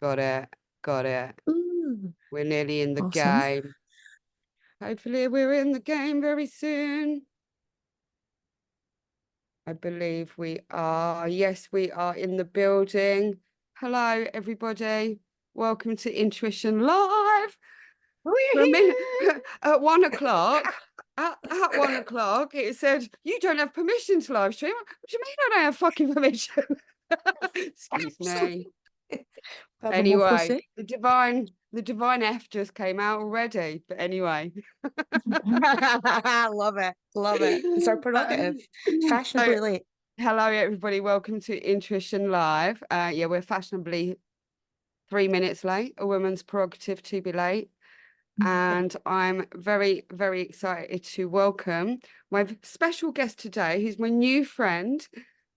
Got it. Got it. Ooh, We're nearly in the awesome. game. Hopefully we're in the game very soon. I believe we are. Yes, we are in the building. Hello, everybody. Welcome to Intuition Live. For a minute, at 1 o'clock, at 1 o'clock, it said, you don't have permission to live stream. What do you mean I don't have fucking permission? Excuse me. Anyway, the divine F just came out already. But anyway. Love it. Love it. It's our prerogative. Fashionably late. Hello, everybody. Welcome to Intuition Live. Yeah, we're fashionably 3 minutes late. A woman's prerogative to be late. And I'm very, very excited to welcome my special guest today, who's my new friend,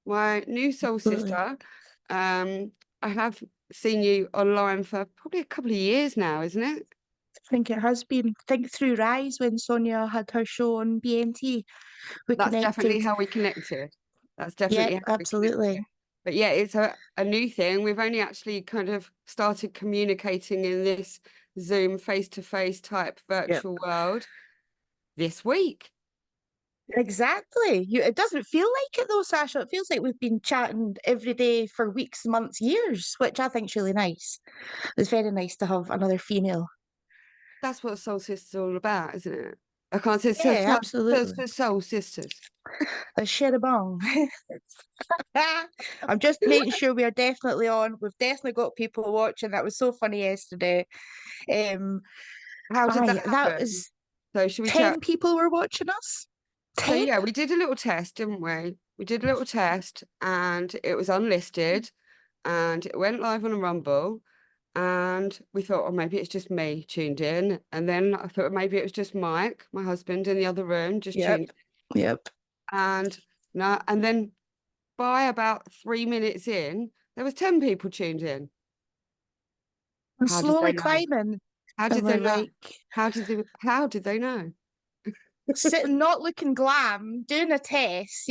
my new soul sister. I have seen you online for probably a couple of years now, isn't it? I think it has been. Think through Rise when Sonia had her show on BNT. That's definitely how we connected. That's definitely yeah, how absolutely. We connected. But yeah, it's a new thing. We've only actually kind of started communicating in this Zoom face-to-face type virtual world this week. Exactly. It doesn't feel like it though, Sasha. It feels like we've been chatting every day for weeks, months, years, which I think is really nice. It's very nice to have another female. That's what Soul Sisters are all about, isn't it? I can't say Yeah, absolutely. Soul Sisters. A shit a bong. I'm just making sure we are definitely on. We've definitely got people watching. That was so funny yesterday. How did that happen? That was so should we 10 people were watching us. 10? So yeah, we did a little test, didn't we? We did a little test and it was unlisted and it went live on a Rumble. And we thought, oh, maybe it's just me tuned in. And then I thought maybe it was just Mike, my husband, in the other room, just tuned in. Yep. And no, and then by about 3 minutes in, there was 10 people tuned in. And slowly climbing. How did they know? How did they know? Sitting, not looking glam, doing a test,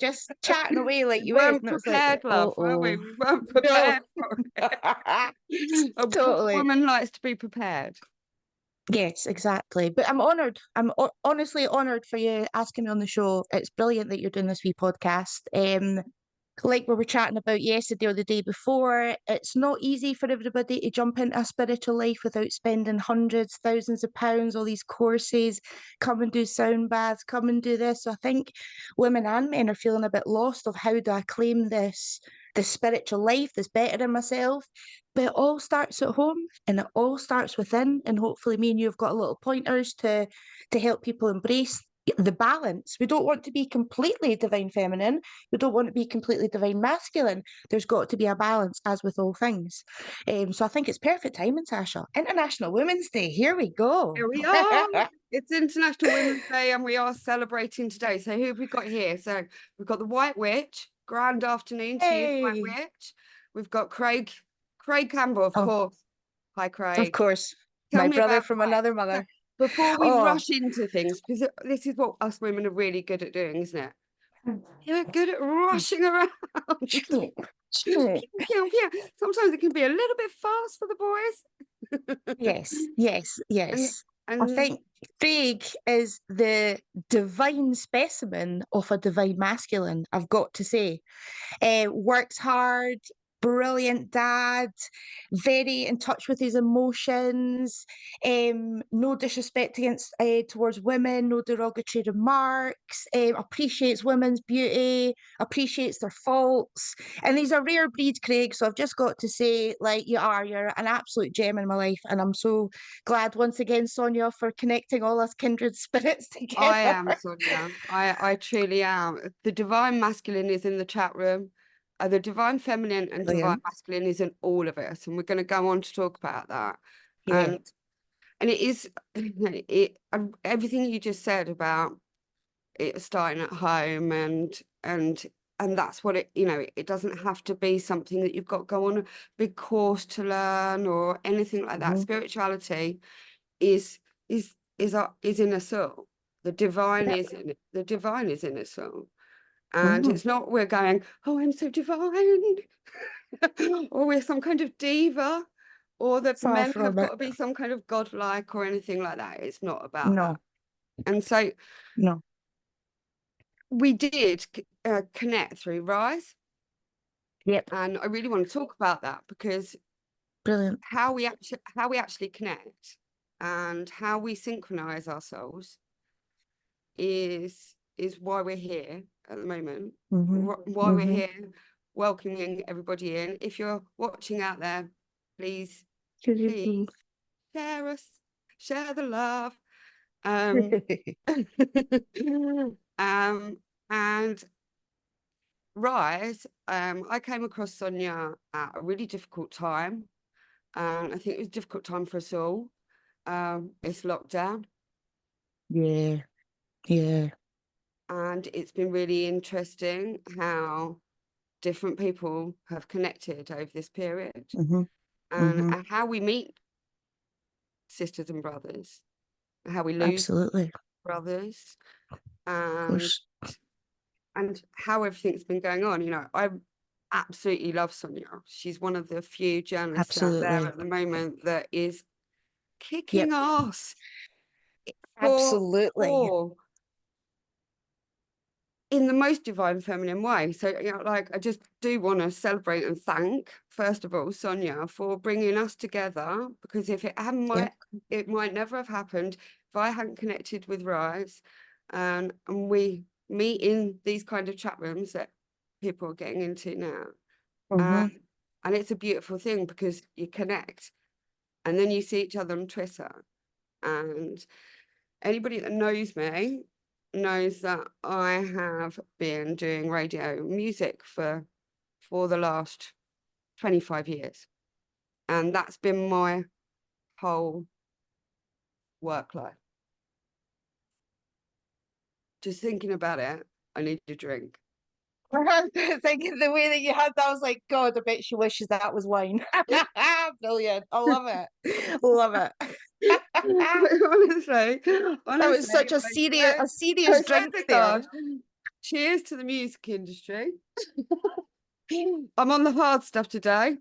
just chatting away like you weren't prepared, love, were we? We weren't prepared for it. Totally. A woman likes to be prepared. Yes, exactly. But I'm honoured. I'm honestly honoured for you asking me on the show. It's brilliant that you're doing this wee podcast. Like we were chatting about yesterday or the day before, it's not easy for everybody to jump into a spiritual life without spending hundreds, thousands of pounds, all these courses, come and do sound baths, come and do this. So I think women and men are feeling a bit lost of how do I claim this spiritual life, this better in myself. But it all starts at home and it all starts within. And hopefully me and you have got little pointers to help people embrace the balance. We don't want to be completely divine feminine. We don't want to be completely divine masculine. There's got to be a balance, as with all things. So I think it's perfect timing, Sasha. International Women's Day. Here we go. Here we are. It's International Women's Day and we are celebrating today. So who have we got here? So we've got the White Witch. Grand afternoon to you, White Witch. We've got Craig Campbell, of course. Hi, Craig. Of course. My brother from another mother. Before we rush into things, because this is what us women are really good at doing, isn't it? You're good at rushing around. Sometimes it can be a little bit fast for the boys. Yes. And I think Craig is the divine specimen of a divine masculine, I've got to say. Works hard, brilliant dad, very in touch with his emotions, no disrespect against towards women, no derogatory remarks, appreciates women's beauty, appreciates their faults. And he's a rare breed, Craig, so I've just got to say, you're an absolute gem in my life, and I'm so glad once again, Sonia, for connecting all us kindred spirits together. I am, Sonia. I truly am. The divine masculine is in the chat room. The divine feminine and divine masculine is in all of us, and we're going to go on to talk about that. And it is everything you just said about it starting at home, and that's what it doesn't have to be something that you've got to go on a big course to learn or anything like that. Spirituality is in us all. The divine is in it. The divine is in us all. And it's not we're going, oh, I'm so divine, or we're some kind of diva. or that Far men have from got it. to be some kind of godlike or anything like that. It's not about that. No, And so no. we did connect through Rise, Yep. and I really want to talk about that, because Brilliant. how we actually connect and how we synchronize our souls is why we're here at the moment. Why we're here welcoming everybody in. If you're watching out there, please share us, share the love. And Rise, I came across Sonia at a really difficult time, and I think it was a difficult time for us all. It's lockdown, Yeah, yeah. and it's been really interesting how different people have connected over this period, and how we meet sisters and brothers, how we lose Absolutely. brothers, Of course. and how everything's been going on. You know, I absolutely love Sonia. She's one of the few journalists out there Absolutely. at the moment that is Yep. kicking ass Absolutely. for in the most divine feminine way. So, you know, like, I just do want to celebrate and thank, first of all, Sonia, for bringing us together, because if it hadn't, it might never have happened if I hadn't connected with Rise, and we meet in these kind of chat rooms that people are getting into now. And it's a beautiful thing, because you connect and then you see each other on Twitter. And anybody that knows me knows that I have been doing radio music for the last 25 years. And that's been my whole work life. Just thinking about it, I need a drink. Thinking the way that you had that, I was like, God, I bet she wishes that was wine. Brilliant. I love it. Love it. honestly, That was such a serious drink there. Cheers to the music industry. I'm on the hard stuff today.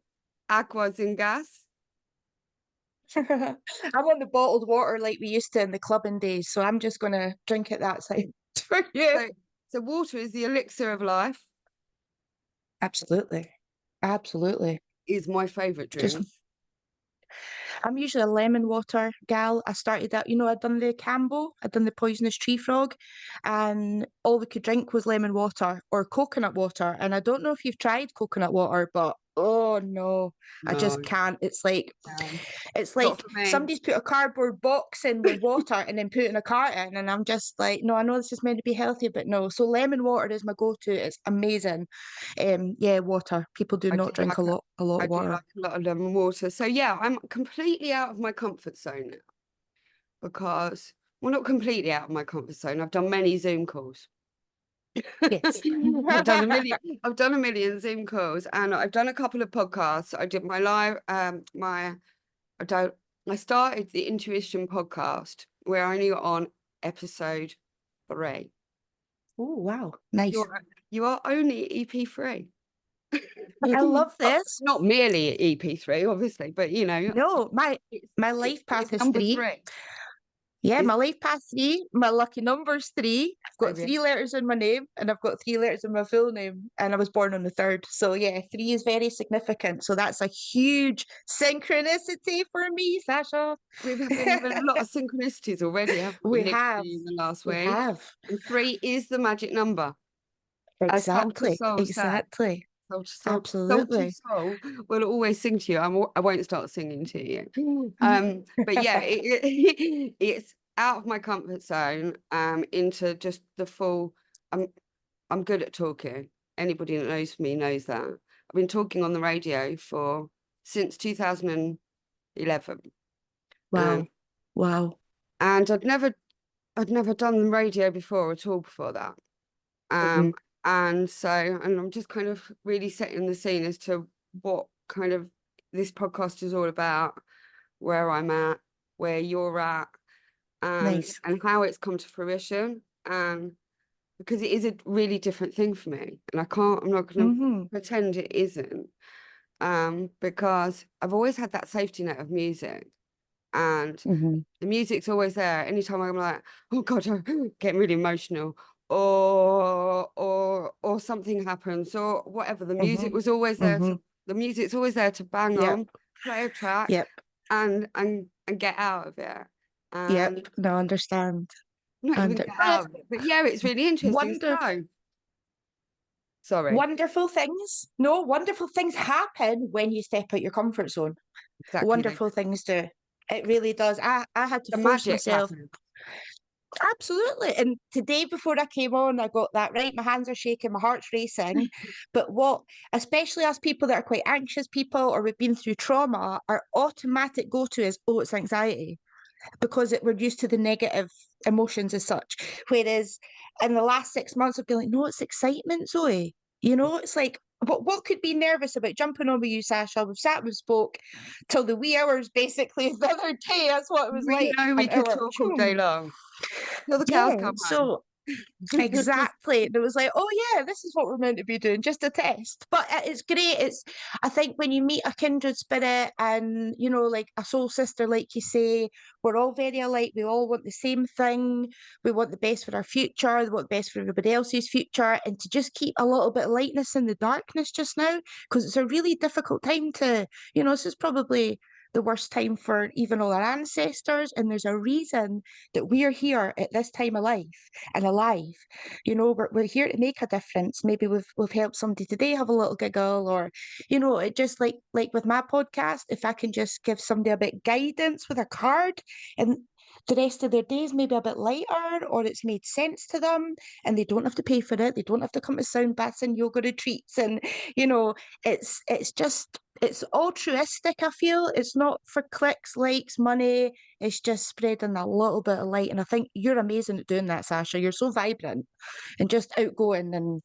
Aquas and gas. I'm on the bottled water like we used to in the clubbing days, so I'm just going to drink it that side for you. So water is the elixir of life. Absolutely. Absolutely. Is my favourite drink. I'm usually a lemon water gal. I started that, you know, I'd done the Cambo, I'd done the poisonous tree frog, and all we could drink was lemon water or coconut water. And I don't know if you've tried coconut water, but oh no, I just can't. It's like somebody's put a cardboard box in with water and then put in a carton, and I'm just like, no, I know this is meant to be healthy, but no. So lemon water is my go-to. It's amazing. Yeah, water. People do not drink a lot of water. I do like a lot of lemon water. So yeah, I'm completely out of my comfort zone now, because, well, not completely out of my comfort zone. I've done many Zoom calls. Yes. I've done a million Zoom calls, and I've done a couple of podcasts. I did my live, I started the Intuition podcast, where I only got on episode 3. Oh, wow. Nice. You are only EP3. I love this. Not merely EP3, obviously, but you know. No, my life path is number 3. 3. Yeah, my life path 3. My lucky number's 3. I've got 3 letters in my name, and I've got 3 letters in my full name, and I was born on the 3rd. So yeah, 3 is very significant. So that's a huge synchronicity for me, Sacha. We've been having a lot of synchronicities already, haven't we? We have. In the last week. We have. And 3 is the magic number. Exactly. Exactly. Absolutely. Soul will always sing to you. I won't start singing to you. But yeah, it's out of my comfort zone, into just the full. I'm good at talking. Anybody that knows me knows that. I've been talking on the radio since 2011. Wow. Wow. And I'd never done radio before at all before that. And so, and I'm just kind of really setting the scene as to what kind of this podcast is all about, where I'm at, where you're at, and how it's come to fruition. And because it is a really different thing for me, and I'm not going to pretend it isn't. because I've always had that safety net of music, and the music's always there. Anytime I'm like, oh God, I'm getting really emotional, or something happens, or whatever, the music was always there. The music's always there to bang on, play a track, and get out of it. And no, understand. not even get out of it, but yeah, it's really interesting. Sorry. Wonderful things. No, wonderful things happen when you step out your comfort zone. Exactly. Wonderful things do. It really does. I had to force myself. Absolutely. And today before I came on, I got that right. My hands are shaking, my heart's racing. But especially as people that are quite anxious people, or we've been through trauma, our automatic go-to is, oh, it's anxiety, because we're used to the negative emotions as such. Whereas in the last 6 months, I've been like, no, it's excitement, Zoe. You know, it's like, what could be nervous about jumping on with you, Sacha? We've sat, we've spoke till the wee hours, basically, the other day. That's what it was like. We know we could talk all day long. Till the cows come home. Exactly. And it was like, oh yeah, this is what we're meant to be doing, just a test. But it's great. I think when you meet a kindred spirit and, you know, like a soul sister, like you say, we're all very alike. We all want the same thing. We want the best for our future. We want the best for everybody else's future. And to just keep a little bit of lightness in the darkness just now, because it's a really difficult time to, you know, this is probably the worst time for even all our ancestors. And there's a reason that we are here at this time of life and alive. You know, we're here to make a difference. Maybe we've helped somebody today have a little giggle, or, you know, it just like with my podcast, if I can just give somebody a bit guidance with a card, and the rest of their days maybe a bit lighter, or it's made sense to them and they don't have to pay for it, they don't have to come to sound baths and yoga retreats, and, you know, it's just, it's altruistic. I feel it's not for clicks, likes, money. It's just spreading a little bit of light. And I think you're amazing at doing that, Sacha. You're so vibrant and just outgoing, and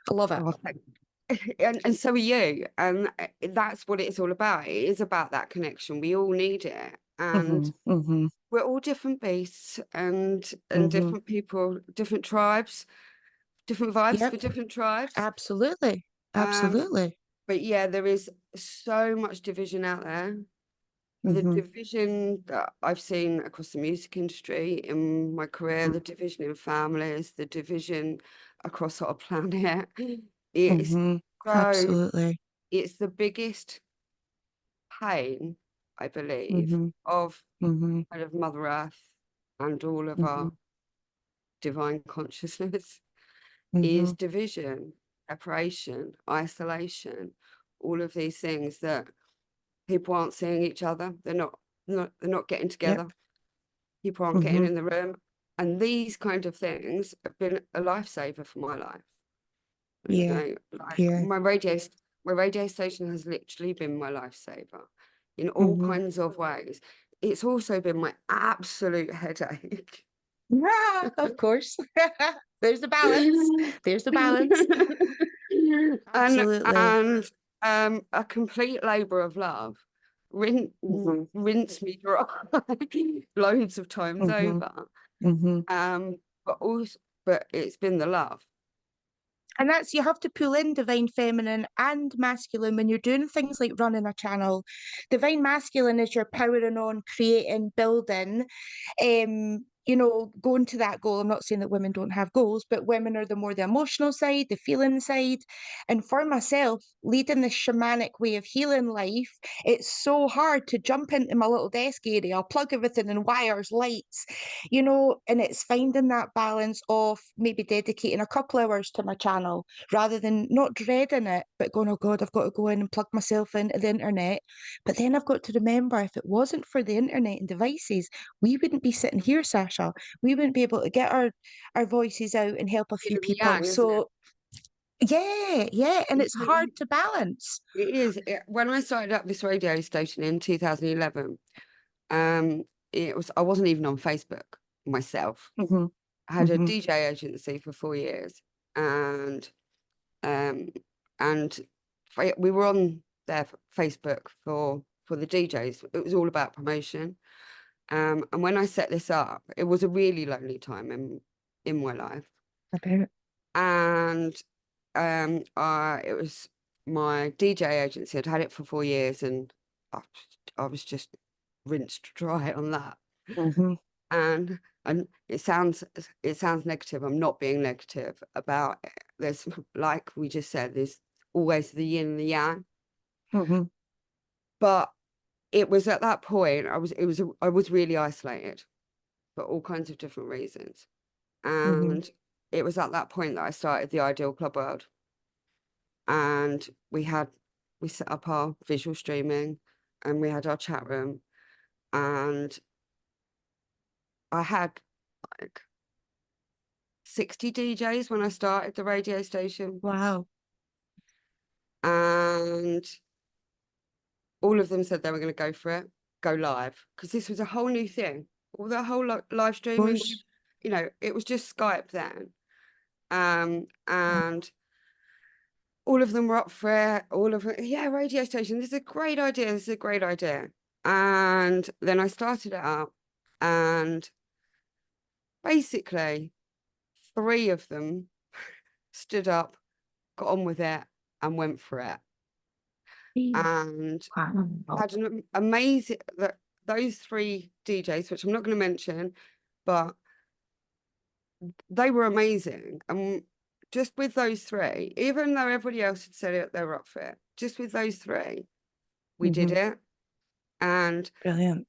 I love it. Oh, and so are you. And that's what it's all about. It is about that connection. We all need it. And we're all different beasts and different people, different tribes, different vibes for different tribes. Absolutely. Absolutely. But yeah, there is so much division out there. The division that I've seen across the music industry in my career, the division in families, the division across our planet, absolutely. It's the biggest pain, I believe, of kind of Mother Earth and all of our divine consciousness is division, separation, isolation, all of these things that people aren't seeing each other. They're not getting together. People aren't getting in the room. And these kind of things have been a lifesaver for my life. You know, like my radio station has literally been my lifesaver in all kinds of ways. It's also been my absolute headache. Yeah, of course. There's the balance. There's the balance. Absolutely. And a complete labour of love. Rinse me dry loads of times over. But it's been the love. And that's, you have to pull in divine feminine and masculine when you're doing things like running a channel. Divine masculine is you're powering on, creating, building, you know, going to that goal. I'm not saying that women don't have goals, but women are the emotional side, the feeling side. And for myself, leading this shamanic way of healing life, it's so hard to jump into my little desk area, I'll plug everything in wires, lights, you know, and it's finding that balance of maybe dedicating a couple hours to my channel rather than not dreading it, but going, oh God, I've got to go in and plug myself into the internet. But then I've got to remember, if it wasn't for the internet and devices, we wouldn't be sitting here, Sacha. We wouldn't be able to get our voices out and help a few people. So and it's hard to balance. It is. When I started up this radio station in 2011, I wasn't even on Facebook myself. I had a DJ agency for 4 years, and we were on their Facebook for the DJs. It was all about promotion. And when I set this up, it was a really lonely time in my life. Okay. And it was my DJ agency. I'd had it for 4 years, and I was just rinsed dry on that. And it sounds negative. I'm not being negative about it. There's, like we just said, there's always the yin and the yang. But it was at that point I was really isolated for all kinds of different reasons. And it was at that point that I started the Ideal Club World. And we set up our visual streaming, and we had our chat room, and I had like 60 DJs when I started the radio station. Wow. And all of them said they were going to go for it, go live, because this was a whole new thing. All the whole live streaming, you know, it was just Skype then. And all of them were up for it. All of it, yeah, radio station, this is a great idea. This is a great idea. And then I started it up, and basically 3 of them stood up, got on with it, and went for it. And had an amazing, those 3 DJs, which I'm not going to mention, but they were amazing. And just with those 3, even though everybody else had said it, they were up for it, just with those 3, we did it. And brilliant.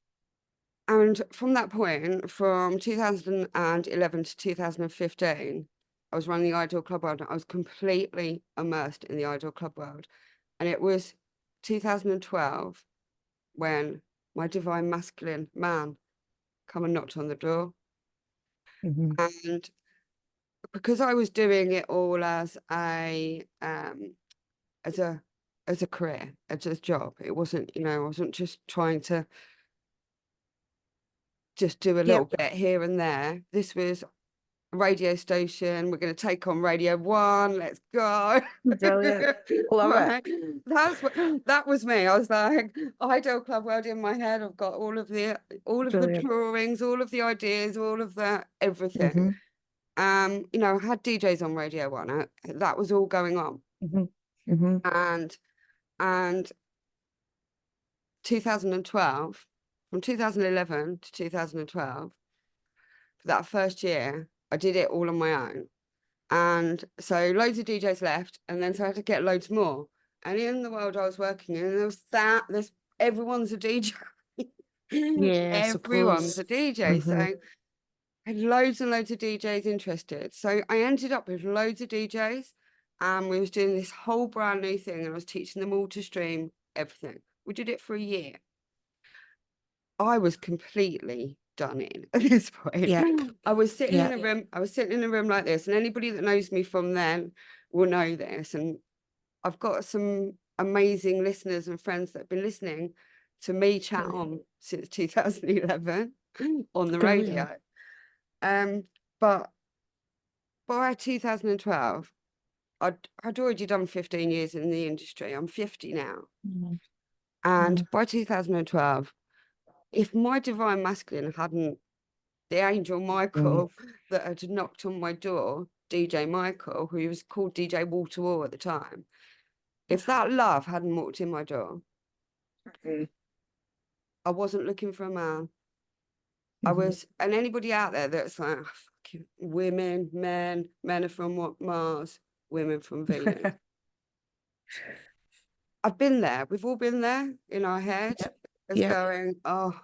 And from that point, from 2011 to 2015, I was running the Ideal Club World. I was completely immersed in the Ideal Club World. And it was 2012 when my divine masculine man come and knocked on the door. And because I was doing it all as a career, as a job, it wasn't, you know, I wasn't just trying to just do a little bit here and there. This was a radio station. We're going to take on Radio 1. Let's go. Brilliant. Love it. That was me. I was like, Ideal Club World in my head. I've got all of the drawings, all of the ideas, all of the everything. You know, I had DJs on Radio 1. That was all going on. And 2012, from 2011 to 2012, for that first year, I did it all on my own. And so loads of DJs left, and then so I had to get loads more. And in the world I was working in, there's everyone's a DJ. Everyone's a DJ. So I had loads and loads of DJs interested. So I ended up with loads of DJs, and we was doing this whole brand new thing, and I was teaching them all to stream everything. We did it for a year. I was completely done in at this point. I was sitting in a room. I was sitting in a room like this, and anybody that knows me from then will know this. And I've got some amazing listeners and friends that have been listening to me chat on since 2011 on the radio. But by 2012, I'd already done 15 years in the industry. I'm 50 now. And by 2012, if my divine masculine hadn't, the angel Michael that had knocked on my door, DJ Michael, who was called DJ Wall to Wall at the time, if that love hadn't walked in my door, I wasn't looking for a man. I was, and anybody out there that's like, oh, fucking women, men are from Mars, women from Venus. I've been there. We've all been there in our head. It's going, oh,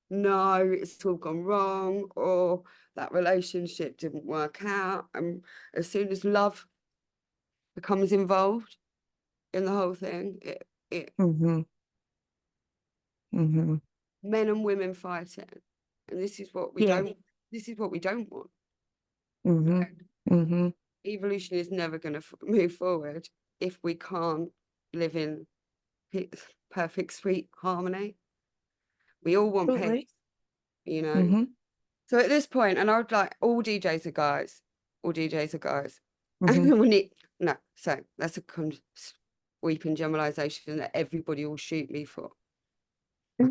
no, it's all gone wrong, or that relationship didn't work out. And as soon as love becomes involved in the whole thing, men and women fighting. And this is what we don't, this is what we don't want. Evolution is never going to move forward if we can't live in perfect, sweet harmony. We all want peace, you know. So at this point, and I would like, all DJs are guys. And we need, no, so that's a sweeping generalization that everybody will shoot me for. We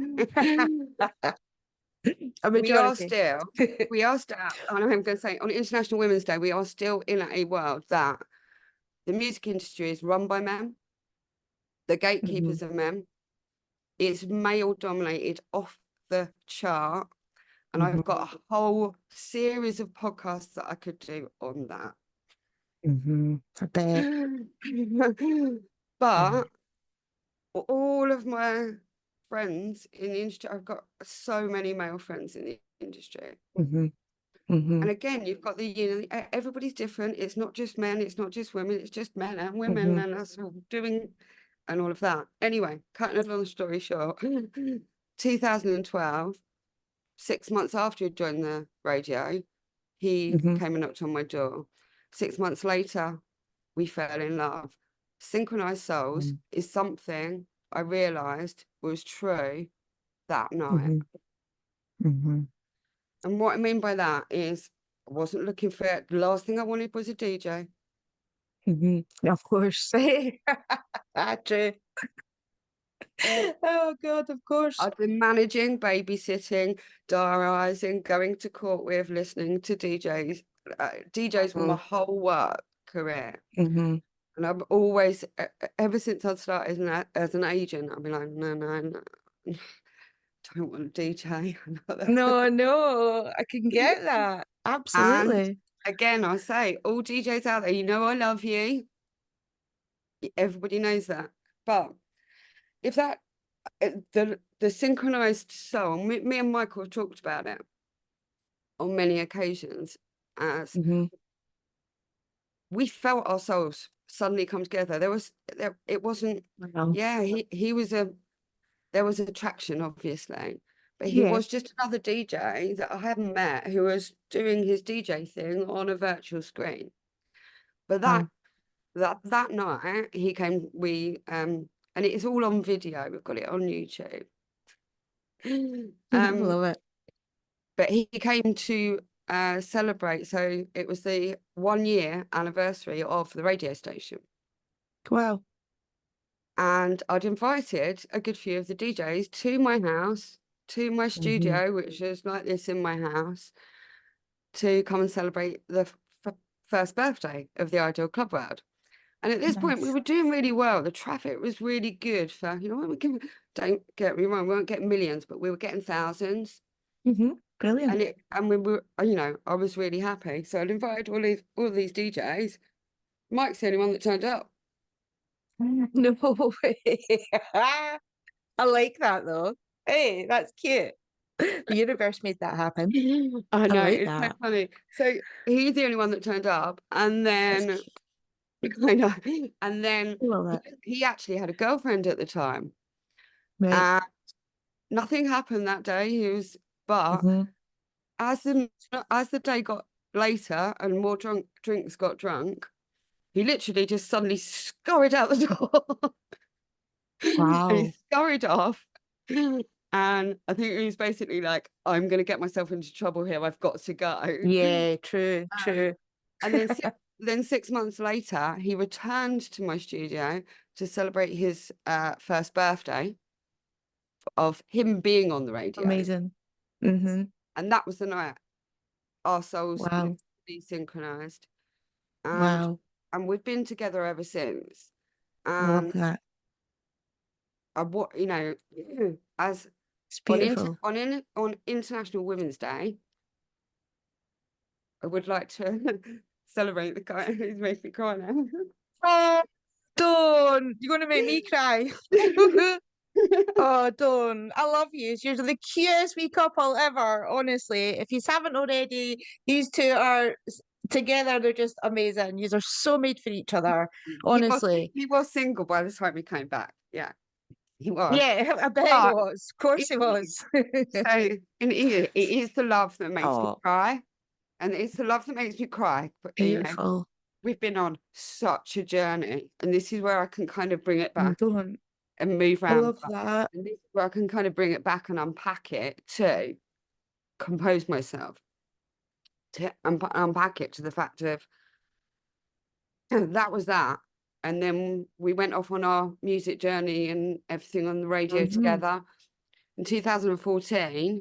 are still, and I'm going to say, on International Women's Day, we are still in a world that the music industry is run by men. The Gatekeepers of Men. It's male dominated, off the chart. And I've got a whole series of podcasts that I could do on that. I bet. But all of my friends in the industry, I've got so many male friends in the industry. And again, you've got everybody's different. It's not just men, it's not just women, it's just men and women and us all doing and all of that. Anyway, cutting a long story short, 2012, 6 months after he joined the radio, he came and knocked on my door. 6 months later, we fell in love. Synchronized Souls is something I realised was true that night. And what I mean by that is I wasn't looking for it. The last thing I wanted was a DJ. Of course. True. Oh God, of course. I'd been managing, babysitting, diarising, going to court with, listening to DJs. DJs were my whole work career. And I've always, ever since I'd started as an agent, I've been like, no, don't want to DJ. No, I can get that. Absolutely. And again, I say, all DJs out there, you know I love you. Everybody knows that. But if that, the synchronized soul, me and Michael have talked about it on many occasions, as we felt ourselves suddenly come together. It wasn't, he was there was attraction, obviously, but he was just another DJ that I hadn't met who was doing his DJ thing on a virtual screen. But that night he came, and it is all on video. We've got it on YouTube. I love it. But he came to celebrate. So it was the 1 year anniversary of the radio station. Wow. And I'd invited a good few of the DJs to my house, to my studio, which is like this in my house, to come and celebrate the first birthday of the Ideal Club World. And at this point, we were doing really well. The traffic was really good for, don't get me wrong, we weren't getting millions, but we were getting thousands. Brilliant. And we were, I was really happy. So I'd invited all these DJs. Mike's the only one that turned up. No way. I like that though. Hey, that's cute. The universe made that happen. I know, like it's that. so funny. So he's the only one that turned up, and then I know, and then he actually had a girlfriend at the time. Right. And nothing happened that day. But as the day got later and more drinks got drunk, he literally just suddenly scurried out the door. Wow. And he scurried off. And I think he was basically like, I'm going to get myself into trouble here. I've got to go. Yeah, true. And then 6 months later, he returned to my studio to celebrate his first birthday of him being on the radio. Amazing. And that was the night our souls synchronized. Wow. And we've been together ever since. Love that. As it's beautiful. On International Women's Day, I would like to celebrate the guy who's made me cry now. Oh, don't! You're going to make me cry. Oh, don't. I love you. You're the cutest wee couple ever, honestly. If you haven't already, these two are together. They're just amazing. You are so made for each other, honestly. He was single by the time he came back. Yeah, he was. Yeah, I bet he was. Of course he was. So in English, it is the love that makes me cry. And it's the love that makes me cry. But, beautiful. We've been on such a journey. And this is where I can kind of bring it back. And move around. I love that. And this is where I can kind of bring it back and unpack it to compose myself, to unpack it to the fact of that was that. And then we went off on our music journey and everything on the radio together. In 2014,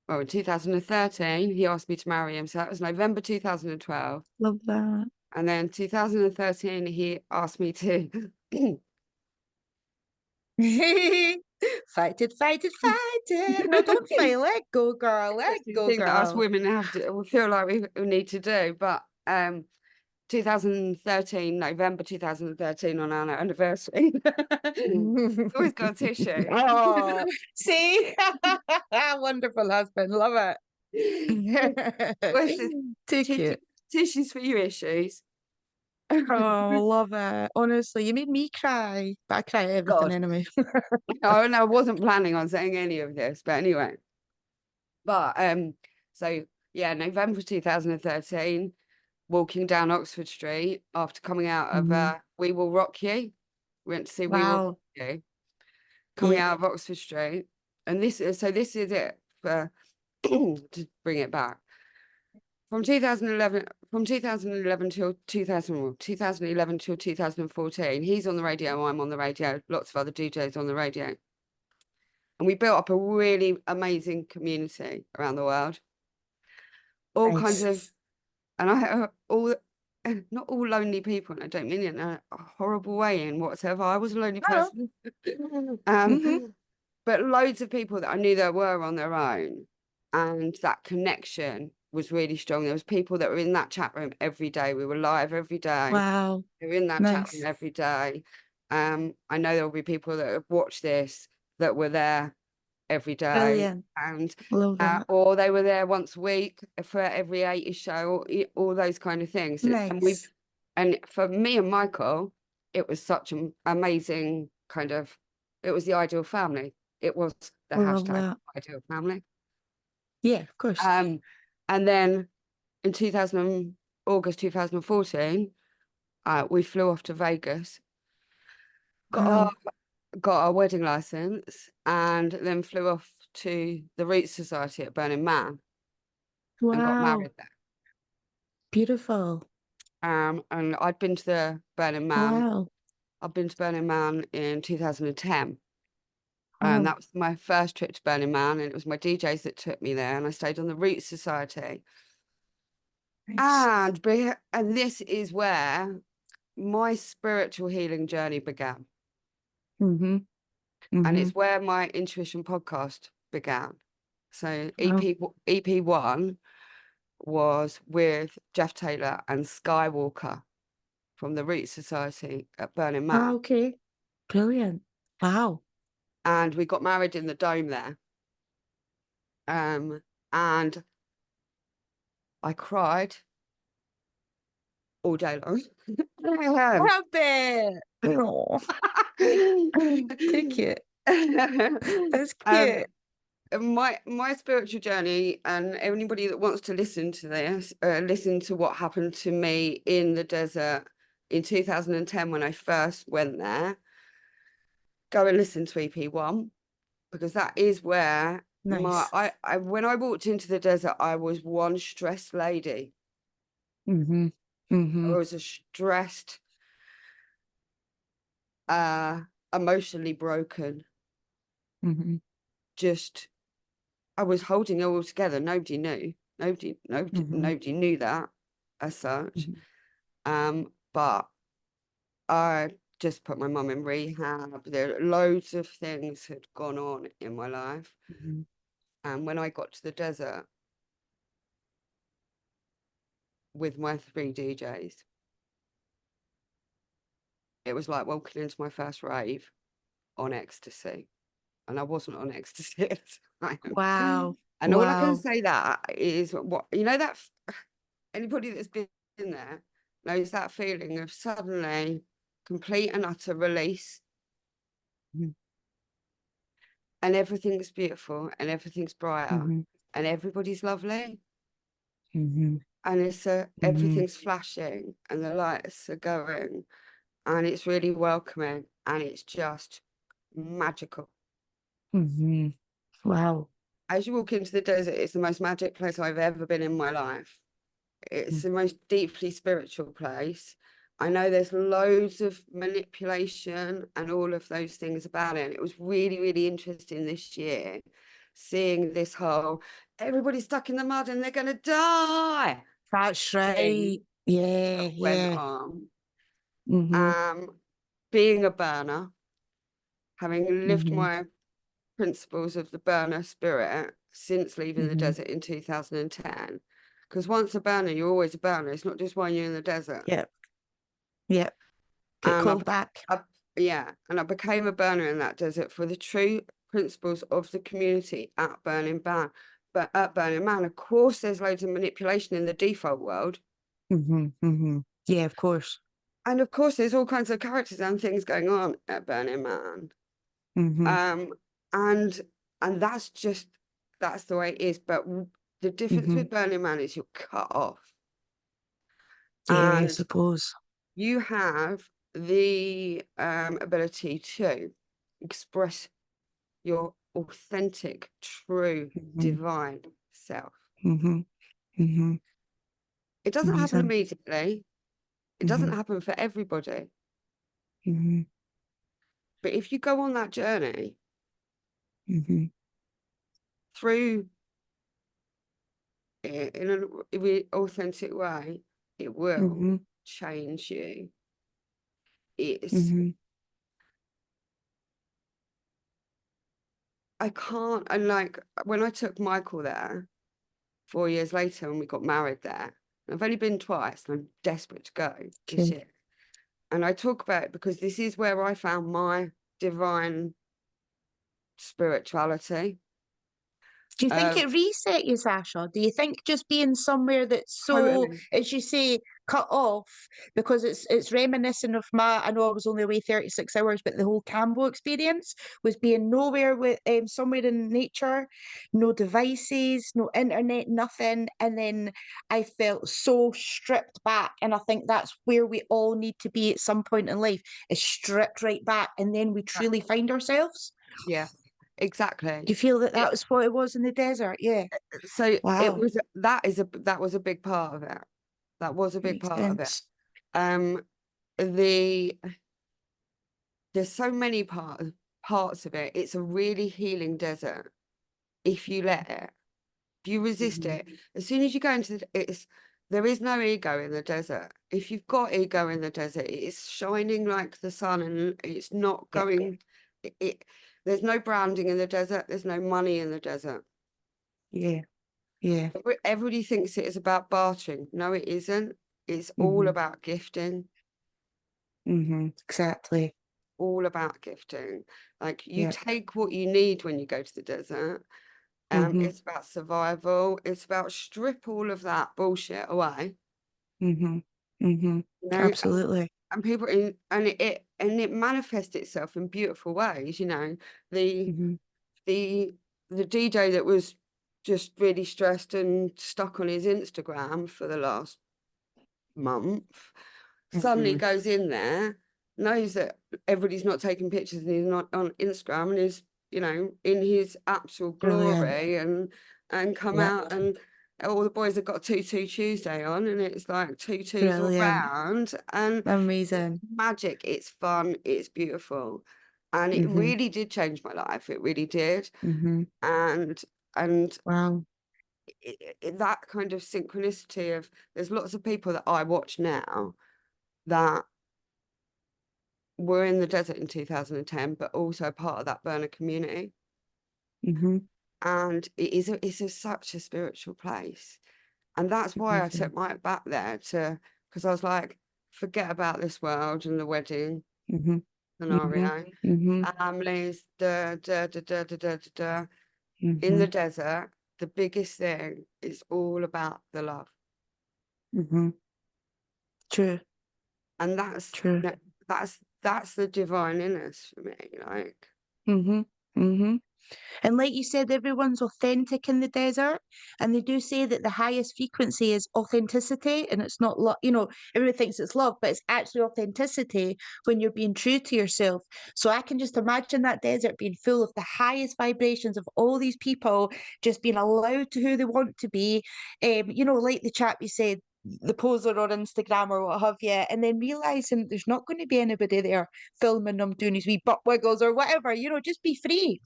well, in 2013, he asked me to marry him. So that was November 2012. Love that. And then 2013, he asked me to Fight it, fight it, fight it. No, don't fight. Let go, girl. Let Interesting go, thing that us girl. women have to, we feel like we need to do. But 2013, November 2013, on our anniversary. Always got a tissue. Oh, see? Wonderful husband. Love it. Where's this Too cute. tissues for your issues? Oh, love it. Honestly, you made me cry. But I cry at everything God. anyway. Oh, no, I wasn't planning on saying any of this, but anyway. But so yeah, November 2013, walking down Oxford Street after coming out of We Will Rock You. We went to see We Will Rock Wow. You, coming Yeah. out of Oxford Street. And this is it for to bring it back. From 2011 till 2011 till 2014, he's on the radio, I'm on the radio, lots of other DJs on the radio. And we built up a really amazing community around the world. All kinds of, and I all, not all lonely people, and I don't mean it in a horrible way in whatsoever. I was a lonely person. But loads of people that I knew that were on their own, and that connection was really strong. There was people that were in that chat room every day. We were live every day. Wow. They were in that chat room every day. I know there will be people that have watched this that were there every day. Brilliant. And Love that. or they were there once a week for every 80 show, or all those kind of things. Nice. And for me and Michael, it was such an amazing kind of, it was the ideal family. It was the hashtag ideal family. Yeah, of course. And then in August 2014, we flew off to Vegas, got our wedding license, and then flew off to the Roots Society at Burning Man and got married there. Beautiful. And I'd been to the Burning Man. Wow. I'd been to Burning Man in 2010. And that was my first trip to Burning Man, and it was my DJs that took me there, and I stayed on the Roots Society. Nice. And this is where my spiritual healing journey began. And it's where my intuition podcast began. So EP1 was with Jeff Taylor and Skywalker from the Roots Society at Burning Man. Oh, okay. Brilliant. Wow. And we got married in the Dome there. And I cried all day long. I bet. Oh. Too cute. That's cute. My spiritual journey, and anybody that wants to listen to this, listen to what happened to me in the desert in 2010 when I first went there, go and listen to EP1, because that is where Nice. when I walked into the desert, I was one stressed lady. I was a stressed, emotionally broken. Just, I was holding it all together. Nobody knew. Nobody knew that as such. But I just put my mum in rehab. There loads of things had gone on in my life. And when I got to the desert with my 3 DJs, it was like walking into my first rave on ecstasy. And I wasn't on ecstasy at the time. Wow. And all I can say that is, what you know, that anybody that's been in there knows that feeling of suddenly complete and utter release. And everything's beautiful and everything's brighter and everybody's lovely. And it's everything's flashing and the lights are going and it's really welcoming and it's just magical. Wow. As you walk into the desert, it's the most magic place I've ever been in my life. It's the most deeply spiritual place. I know there's loads of manipulation and all of those things about it. And it was really, really interesting this year, seeing this whole, everybody's stuck in the mud and they're going to die. That's right. Yeah, went on. Being a burner having lived my principles of the burner spirit since leaving the desert in 2010. Because once a burner, you're always a burner. It's not just when you're in the desert. Yep. Get called back. And I became a burner in that desert for the true principles of the community at Burning Man. But at Burning Man, of course, there's loads of manipulation in the default world. Yeah, of course. And of course, there's all kinds of characters and things going on at Burning Man. And that's the way it is. But the difference with Burning Man is you're cut off. Yeah, I suppose. You have the ability to express your authentic, true, divine self. It doesn't happen immediately. It doesn't happen for everybody. But if you go on that journey through it in an authentic way, it will change you. It's I can't, and like when I took Michael there 4 years later and we got married there, I've only been twice and I'm desperate to go this year. And I talk about it because this is where I found my divine spirituality. Do you think it reset you, Sacha? Do you think just being somewhere that's so, Totally. as you say, cut off, because it's reminiscent of I know I was only away 36 hours, but the whole Cambo experience was being nowhere with somewhere in nature, no devices, no internet, nothing. And then I felt so stripped back. And I think that's where we all need to be at some point in life, is stripped right back. And then we truly find ourselves. Yeah. Exactly. Do you feel that was what it was in the desert? Yeah. So it was that was a big part of it. That was a big part of it. There's so many parts of it. It's a really healing desert if you let it. If you resist it, as soon as you go into there is no ego in the desert. If you've got ego in the desert, it's shining like the sun, and it's not going. There's no branding in the desert. There's no money in the desert. Yeah. Everybody thinks it is about bartering. No, it isn't. It's all about gifting. Exactly. All about gifting. Like you take what you need when you go to the desert. It's about survival. It's about strip all of that bullshit away. You know? Absolutely. And people it manifests itself in beautiful ways. You know, the DJ that was just really stressed and stuck on his Instagram for the last month suddenly goes in there, knows that everybody's not taking pictures and he's not on Instagram and is, you know, in his actual glory and come out, and all the boys have got Tutu Tuesday on, and it's like tutus all round, and amazing. it's magic, it's fun, it's beautiful, and it really did change my life. It really did. And wow, that kind of synchronicity of, there's lots of people that I watch now that were in the desert in 2010, but also part of that burner community. And it's such a spiritual place. And that's why I took Mike back there because I was like, forget about this world and the wedding scenario. Families, in the desert, the biggest thing is all about the love. True. And that's true. That's the divine in us for me, like. And like you said, everyone's authentic in the desert, and they do say that the highest frequency is authenticity, and it's not love. You know, everyone thinks it's love, but it's actually authenticity when you're being true to yourself. So I can just imagine that desert being full of the highest vibrations of all these people just being allowed to who they want to be. You know, like the chap you said, the poser on Instagram or what have you, and then realizing there's not going to be anybody there filming them doing his wee butt wiggles or whatever, you know, just be free.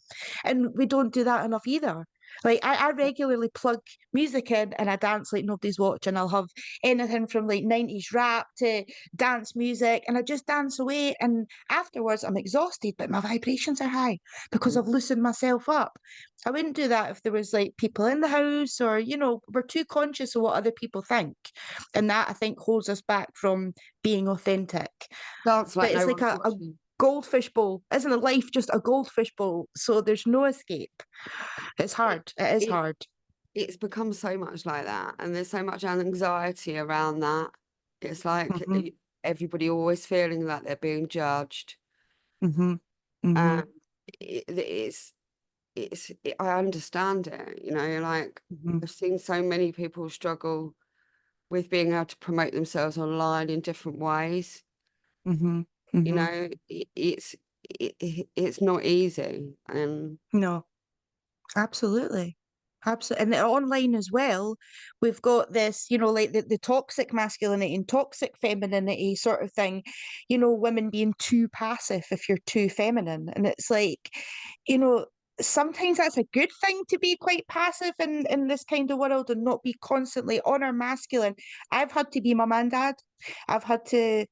And we don't do that enough either. Like I regularly plug music in and I dance like nobody's watching. I'll have anything from like 90s rap to dance music and I just dance away. And afterwards I'm exhausted, but my vibrations are high because I've loosened myself up. I wouldn't do that if there was like people in the house or, we're too conscious of what other people think. And that I think holds us back from being authentic. Dance But like it's no like one's a watching. goldfish bowl. Isn't a life just a goldfish bowl? So there's no escape. It's It, hard. It is it hard. it's become so much like that, and there's so much anxiety around that. It's like Hmm. everybody always feeling like they're being judged. Hmm. Hmm. Um, I understand it, like Hmm. I've seen so many people struggle with being able to promote themselves online in different ways. Hmm. Hmm. It's not easy, and No, absolutely. Absolutely. And online as well, we've got this, like the toxic masculinity and toxic femininity sort of thing, women being too passive if you're too feminine. And it's like, you know, sometimes that's a good thing to be quite passive in this kind of world and not be constantly on our masculine. I've had to be mum and dad. I've had to,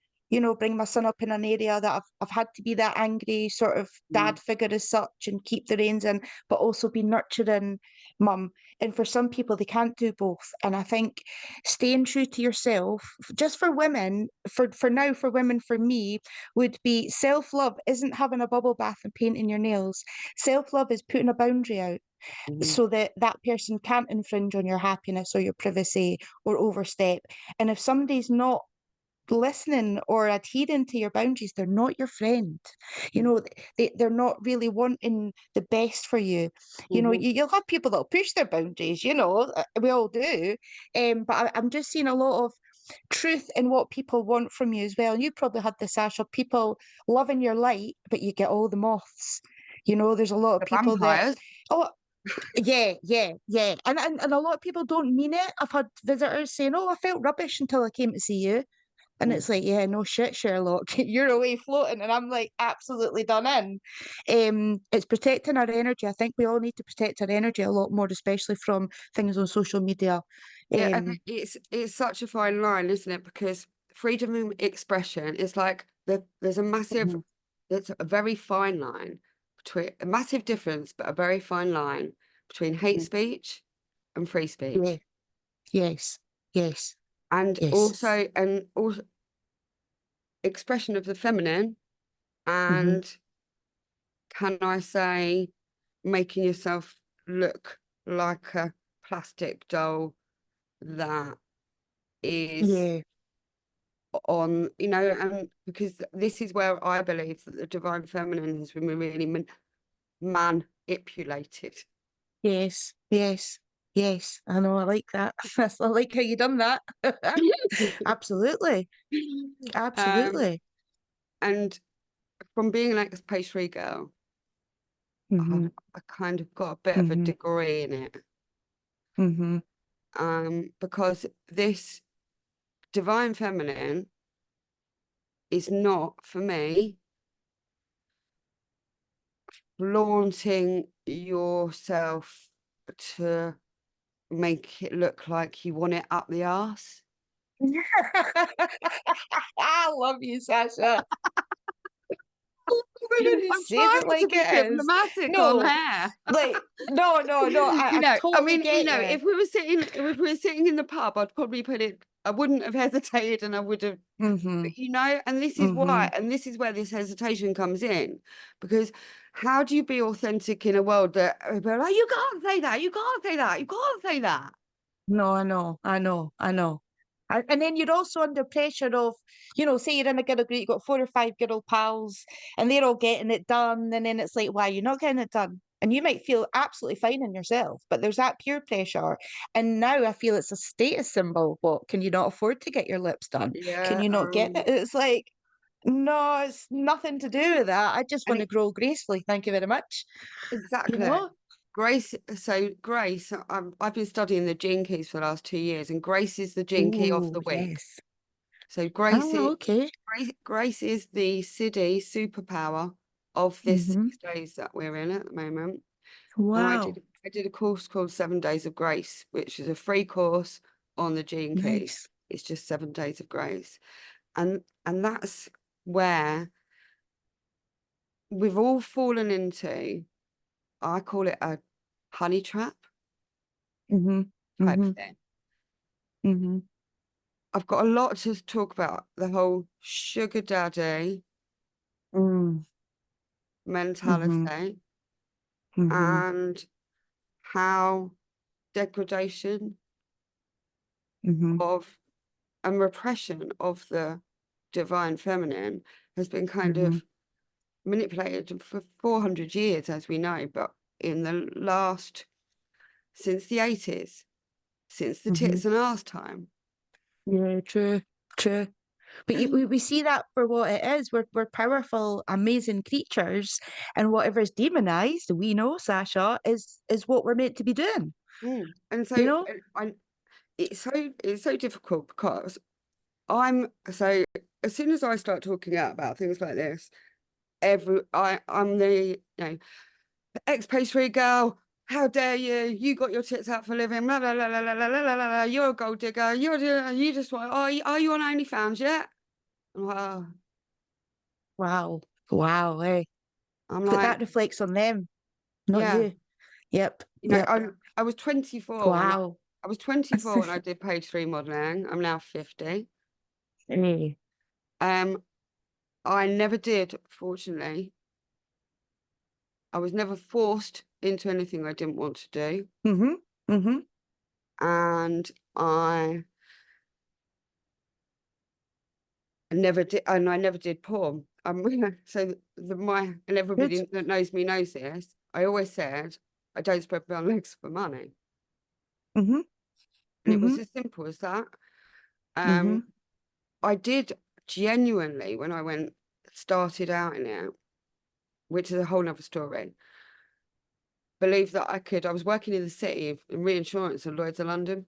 bring my son up in an area that I've had to be that angry sort of dad figure as such and keep the reins in, but also be nurturing mum. And for some people, they can't do both. And I think staying true to yourself, just for women, for now, for women, for me, would be self-love isn't having a bubble bath and painting your nails. Self-love is putting a boundary out Mhm. so that that person can't infringe on your happiness or your privacy or overstep. And if somebody's not listening or adhering to your boundaries, they're not your friend. They're not really wanting the best for you. Mhm. You'll have people that'll push their boundaries, we all do. But I'm just seeing a lot of truth in what people want from you as well. And you probably had this, Sasha, people loving your light, but you get all the moths. There's a lot of The people that, vampires. oh, yeah, yeah, yeah. And a lot of people don't mean it. I've had visitors saying, oh, I felt rubbish until I came to see you. And Mm. it's like, yeah, no shit, Sherlock, you're away floating. And I'm like, absolutely done in. It's protecting our energy. I think we all need to protect our energy a lot more, especially from things on social media. Yeah, and Um, it's such a fine line, isn't it? Because freedom of expression is like there's a massive, mhm, there's a very fine line between a massive difference, but a very fine line between hate mhm. speech and free Yeah, speech, yes, yes, and yes. also expression of the feminine, Hmm. and can I say, making yourself look like a plastic doll that is Yeah, on, and because this is where I believe that the divine feminine has been really manipulated. yes, yes, yes. I know, I like that. I like how you done that. Absolutely, Um, absolutely. and from being an ex-pastry girl, Hmm. I kind of got a bit of a Hmm. degree in it. Hmm. Because this divine feminine is not, for me, flaunting yourself to make it look like you want it up the arse. I love you, Sasha. Women who I'm says it trying to like be it is. diplomatic on No, here. like, no, no, no. I I totally mean, get you. if we were sitting in the pub, I'd probably put it, I wouldn't have hesitated and I would have, Hmm. and this is Hmm. why, and this is where this hesitation comes in, because how do you be authentic in a world that people are like, you can't say that, you can't say that, you can't say that. No, I know, I know, I know. And then you're also under pressure of, say you're in a girl group, you've got 4 or 5 girl pals, and they're all getting it done, and then it's like, why you're not getting it done? And you might feel absolutely fine in yourself, but there's that peer pressure. And now I feel it's a status symbol. What, can you not afford to get your lips done? Can Yeah, you not get it? It's like, no, it's nothing to do with that. I just and want to grow gracefully. Thank you very much. You exactly. know? Grace, I've been studying the gene keys for the last 2 years, and Grace is the gene key of Oh, the week. yes. So Oh, okay. Grace is the city superpower of this Hmm. 6 days that we're in at the moment. And Wow. I did a course called 7 Days of Grace, which is a free course on the Gene Keys. Nice. It's just 7 Days of Grace. And that's where we've all fallen into, I call it a honey trap type thing. I've got a lot to talk about, the whole sugar daddy mentality and how degradation of and repression of the divine feminine has been kind of manipulated for 400 years, as we know, but in the last, since the 80s, since the tits and arse time. Yeah, true. But we see that for what it is. We're powerful, amazing creatures, and whatever's demonized, we know, Sacha, is what we're meant to be doing. And so, you know, it's so difficult because so as soon as I start talking out about things like this, I'm the ex-pastry girl. How dare you? You got your tits out for a living. Blah, blah, blah, blah, blah, blah, blah, blah. You're a gold digger. You just want. Are you on OnlyFans yet? I'm like, wow, hey. I'm But like, that reflects on them, not yeah. you. Yep. I was 24 Wow. I was 24 when I did page 3 modeling. I'm now 50. Hey. I never did, fortunately. I was never forced into anything I didn't want to do. And I never did porn. So and everybody that knows me knows this. I always said I don't spread my legs for money. And it was as simple as that. I did genuinely, when I started out in it, which is a whole nother story, believe that I was working in the city in reinsurance at Lloyd's of London.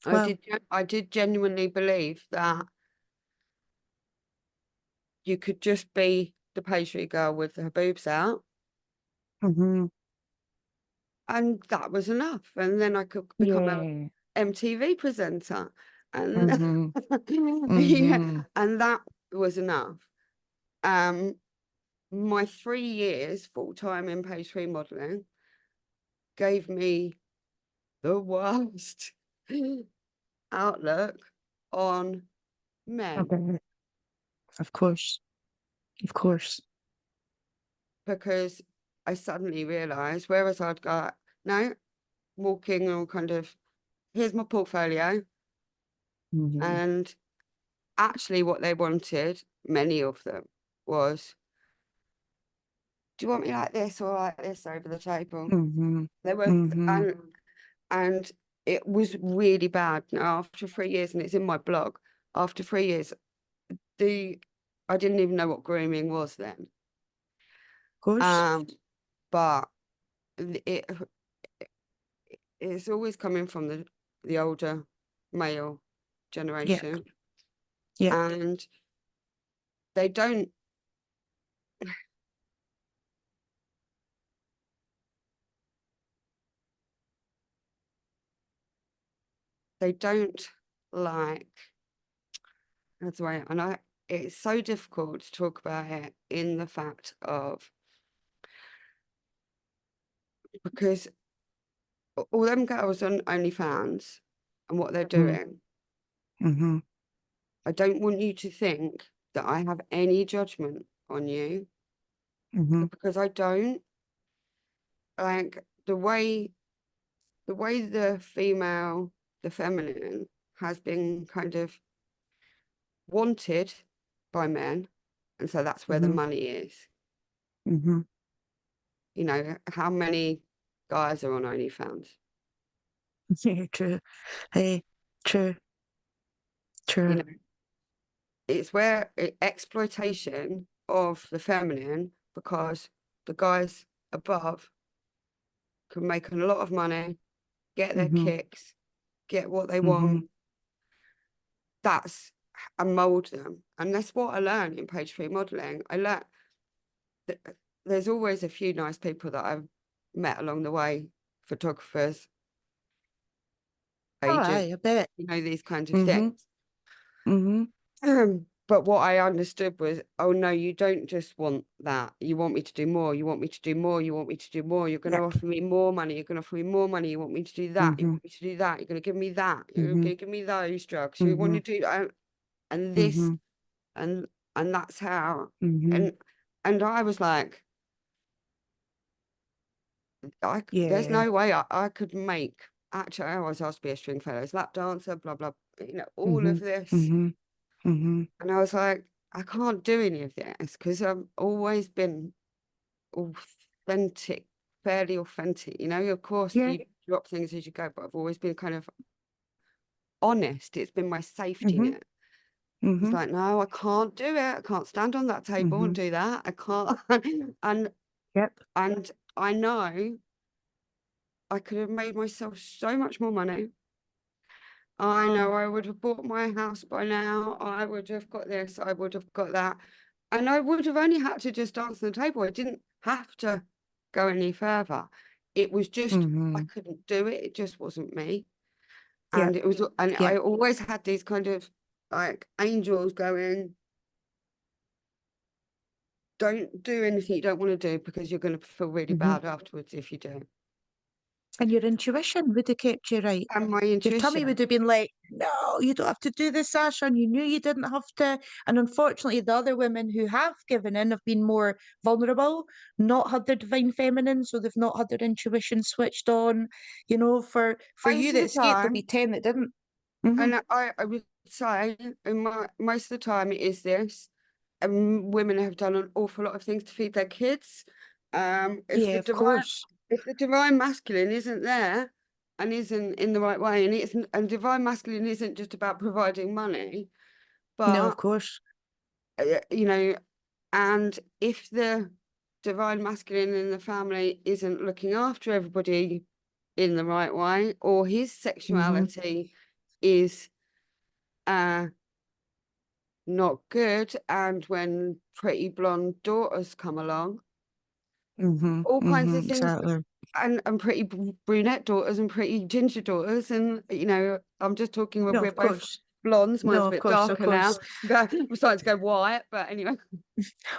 Wow. I did genuinely believe that you could just be the pastry girl with her boobs out. And that was enough. And then I could become an MTV presenter. And and that was enough. My 3 years full-time in pastry modeling gave me the worst outlook on men. Of course. Because I suddenly realised, whereas I'd go, no, walking all kind of, here's my portfolio. And actually what they wanted, many of them, was, do you want me like this or like this over the table? They were, and it was really bad. Now, after 3 years, and it's in my blog, after 3 years, I didn't even know what grooming was then. Of course. But it's always coming from the older male generation. Yeah. And they don't like, that's the way, and it's so difficult to talk about it in the fact of, because all them girls on OnlyFans and what they're doing, I don't want you to think that I have any judgment on you, because I don't. Like the way the feminine has been kind of wanted by men, and so that's where the money is. How many guys are on OnlyFans? Yeah, true. Hey, true. It's where exploitation of the feminine, because the guys above can make a lot of money, get their kicks, get what they want. And mold them. And that's what I learned in page 3 modeling. I learned that there's always a few nice people that I've met along the way photographers, Oh, agents, I bet. you know, these kinds of things. Mm-hmm. But what I understood was, oh no, you don't just want that. You want me to do more. You want me to do more. You want me to do more. You're going to Yep. offer me more money. You're going to offer me more money. You want me to do that. You Mm-hmm. want me to do that. You're going to give me that. You're Mm-hmm. going to give me those drugs. You want to do and this, Mm-hmm. and that's how. Mm-hmm. And I was like, there's Yeah. no way I could make. Actually, I was asked to be a string fellows, lap dancer, blah blah. You know, all Mm-hmm. of this. Mm-hmm. Mm-hmm. And I was like, I can't do any of this because I've always been authentic, fairly authentic. You know, of course, Yeah. you drop things as you go, but I've always been kind of honest. It's been my safety Mm-hmm. net. It's Mm-hmm. like, no, I can't do it. I can't stand on that table and do that. I can't. Yep. And I know I could have made myself so much more money. I know I would have bought my house by now. I would have got this. I would have got that. And I would have only had to just dance on the table. I didn't have to go any further. It was just, I couldn't do it. It just wasn't me. And Yep. it was, and I Yep. always had these kind of like angels going, don't do anything you don't want to do because you're going to feel really bad afterwards if you do. And your intuition would have kept you right. And my Your tummy intuition. would have been like, no, you don't have to do this, Sasha, and you knew you didn't have to. And unfortunately, the other women who have given in have been more vulnerable, not had their divine feminine, so they've not had their intuition switched on. You know, for you Most of that the escaped, there'll be time, 10 that didn't. and I would say most of the time it is this. Women have done an awful lot of things to feed their kids. If Yeah, the of course. divine masculine isn't there and isn't in the right way, and divine masculine isn't just about providing money, No, of but course. you know, and if the divine masculine in the family isn't looking after everybody in the right way, or his sexuality is not good, and when pretty blonde daughters come along, all kinds of things, Exactly. and pretty brunette daughters and pretty ginger daughters, and you know, I'm just talking when No, we're of both course. blondes. Mine's No, a of bit course, of darker now. course. I'm starting to go white, but anyway.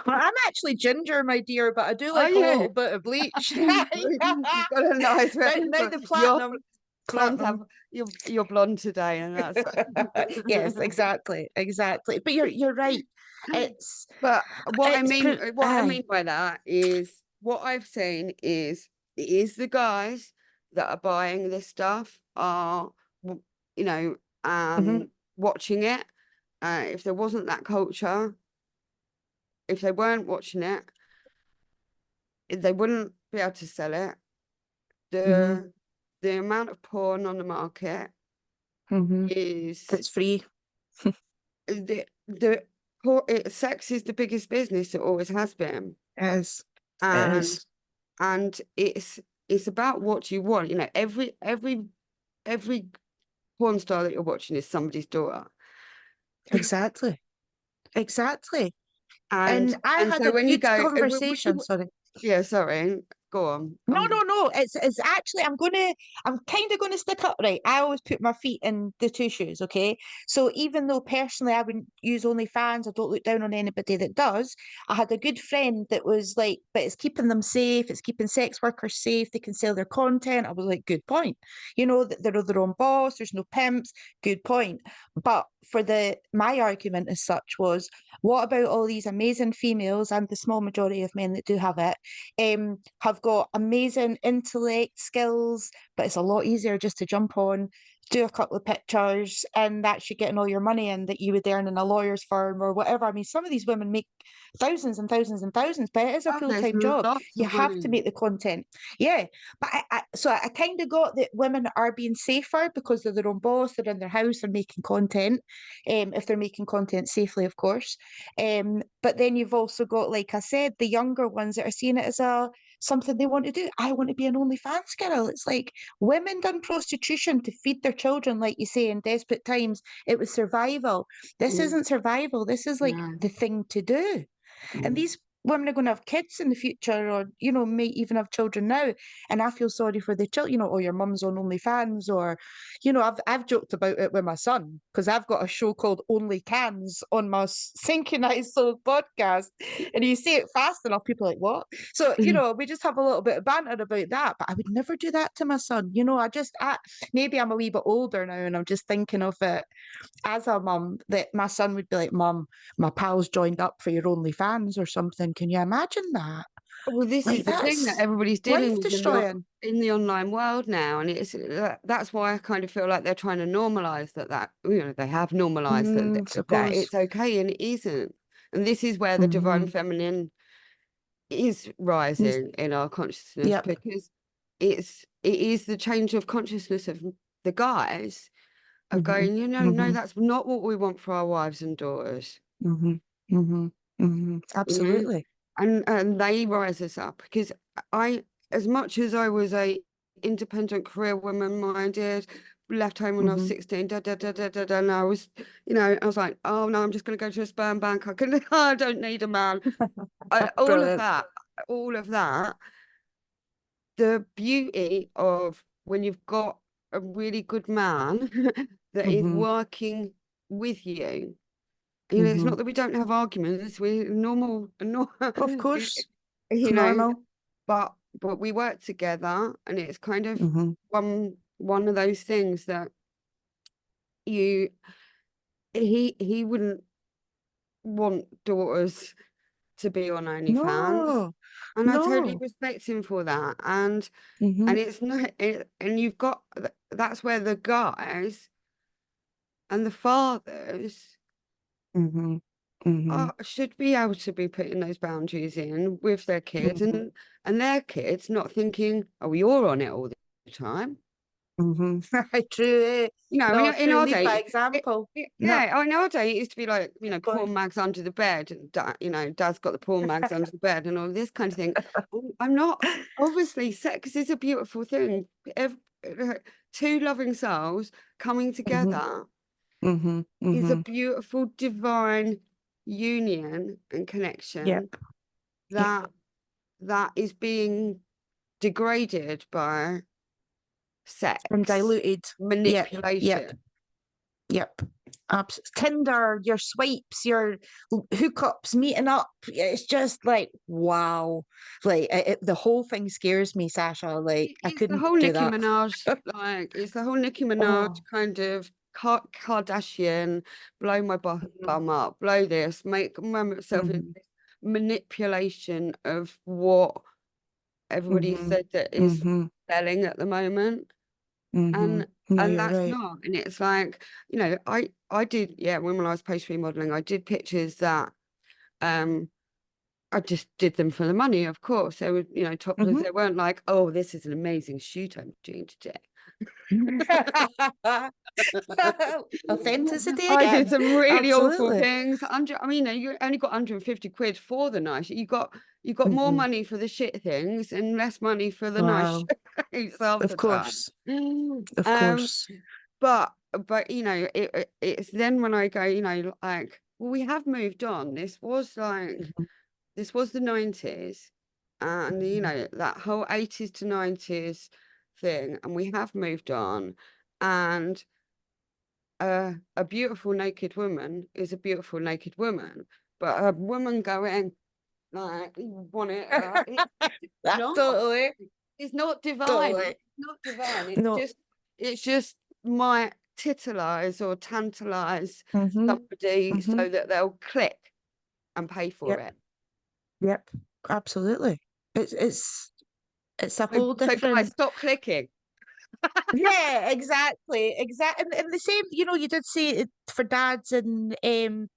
Well, I'm actually ginger, my dear, but I do Are like a little you? bit of bleach. You've got a nice Now the your platinum. blondes have Platinum. you're blonde today, and that's Yes, exactly, exactly. But you're right. It's But it's what I aye. mean by that is what I've seen is the guys that are buying this stuff are, you know, Mhm, watching it. If there wasn't that culture, if they weren't watching it, they wouldn't be able to sell it. mhm, The amount of porn on the market mhm. is It's free. sex is the biggest business. It always has been. It is. It And is. it's about what you want. You know, every porn star that you're watching is somebody's daughter. Exactly. Exactly. And And I had so a when you good go, conversation, sorry. yeah, sorry, go on. No, no, no. It's actually I'm kind of gonna stick up, right. I always put my feet in the two shoes, okay? So even though personally I wouldn't use OnlyFans, I don't look down on anybody that does. I had a good friend that was like, but it's keeping them safe, it's keeping sex workers safe, they can sell their content. I was like, good point. You know, that they're their own boss, there's no pimps, good point. But for my argument as such was, what about all these amazing females and the small majority of men that do have it? Have got amazing intellect, skills, but it's a lot easier just to jump on, do a couple of pictures, and that's you getting all your money in that you would earn in a lawyer's firm or whatever. I mean, some of these women make thousands and thousands and thousands, but it is a Oh, there's full-time job. lots You of have to women. make the content. Yeah. But I kind of got that women are being safer because they're their own boss, they're in their house, they're making content, if they're making content safely, of course. But then you've also got, like I said, the younger ones that are seeing it as something they want to do. I want to be an OnlyFans girl. It's like women done prostitution to feed their children, like you say, in desperate times. It was survival. This Mm, isn't survival. This is like no. the thing to do. And Mm. these women are going to have kids in the future, or you know, may even have children now, and I feel sorry for the children. You know, or your mum's on OnlyFans, or you know, I've joked about it with my son because I've got a show called Only Cans on my Synchronized Souls podcast, and you say it fast enough, people are like, what? So you know, we just have a little bit of banter about that. But I would never do that to my son. You know, maybe I'm a wee bit older now, and I'm just thinking of it as a mum, that my son would be like, Mum, my pal's joined up for your OnlyFans or something. Can you imagine that? Well, this Like, is the thing that that's everybody's dealing life with destroying. in the online world now, and that's why I kind of feel like they're trying to normalize that you know, they have normalized that Suppose. it's okay, and it isn't. And this is where the divine Mm-hmm. feminine is rising in our consciousness, Yep. because it is the change of consciousness of the guys of Mm-hmm. going, you know, no, Mm-hmm. that's not what we want for our wives and daughters. Mm-hmm. Mm-hmm. Mm-hmm. You know, Absolutely. and they rise us up, because as much as I was a independent career woman minded, left home when I was Mm-hmm. 16, and I was, you know, I was like, oh no, I'm just going to go to a sperm bank. I don't need a man. All of Brilliant. that, the beauty of when you've got a really good man that is Mm-hmm. working with you. You know, it's Mm-hmm. not that we don't have arguments. We're normal, Of course. It's you know, normal. but we work together, and it's kind of Mm-hmm. one of those things that you he wouldn't want daughters to be on OnlyFans, No. and I totally No. respect him for that. And Mm-hmm. it's not, and you've got, that's where the guys and the fathers Mm-hmm. Mm-hmm. should be able to be putting those boundaries in with their kids, Mm-hmm. and their kids not thinking, oh, you're on it all the time. Mm-hmm. True. You know, No, in true. our Lead by day, example. No, yeah, in our day, it used to be like, you know, go on. porn mags under the bed, and you know, dad's got the porn mags under the bed, and all this kind of thing. I'm not, obviously, sex is a beautiful thing. Two loving souls coming Mm-hmm. together Mm-hmm. is a Mm-hmm. beautiful divine union and Yep. connection Yep. that is being degraded by And sex diluted. Yep. Yep. manipulation. Yep. Tinder, your swipes, your hookups, meeting up. It's just like, wow. Like, the whole thing scares me, Sasha. Like, I It's the couldn't whole do Nicki that. Minaj, like, it's the whole Nicki Minaj Oh. kind of Kardashian, blow my Mm-hmm. bum up, blow this, make myself into Mm-hmm. this manipulation of what everybody Mm-hmm. said that is Mm-hmm. selling at the moment. Mm-hmm. And No, you're that's right. not. And it's like, you know, I did, yeah, when I was post remodeling, I did pictures that um I just did them for the money, of course. They were, you know, topless. Mm-hmm. They weren't like, oh, this is an amazing shoot I'm doing today. Authenticity I did again. some really awful Absolutely. things. I mean, you only got 150 quid for the night. You got more Mm-hmm. money for the shit things and less money for the nice Wow. shoots half the Of time. course. Of Um, course. but you know, it's then when I go, you know, like, well, we have moved on. Mhm. This was the 90s, and you Mhm. know, that whole 80s to 90s thing, and we have moved on. And a beautiful naked woman is a beautiful naked woman, but a woman going like, you want it, not. Totally. It's not divine. Totally. It's not divine. No. It's just might titilize or tantalize Mm-hmm. somebody Mm-hmm. so that they'll click and pay for Yep. it. Yep. Absolutely. It's a whole So guys, different. stop clicking. Yeah, exactly. Exactly. And the same, you know, you did say it for dads and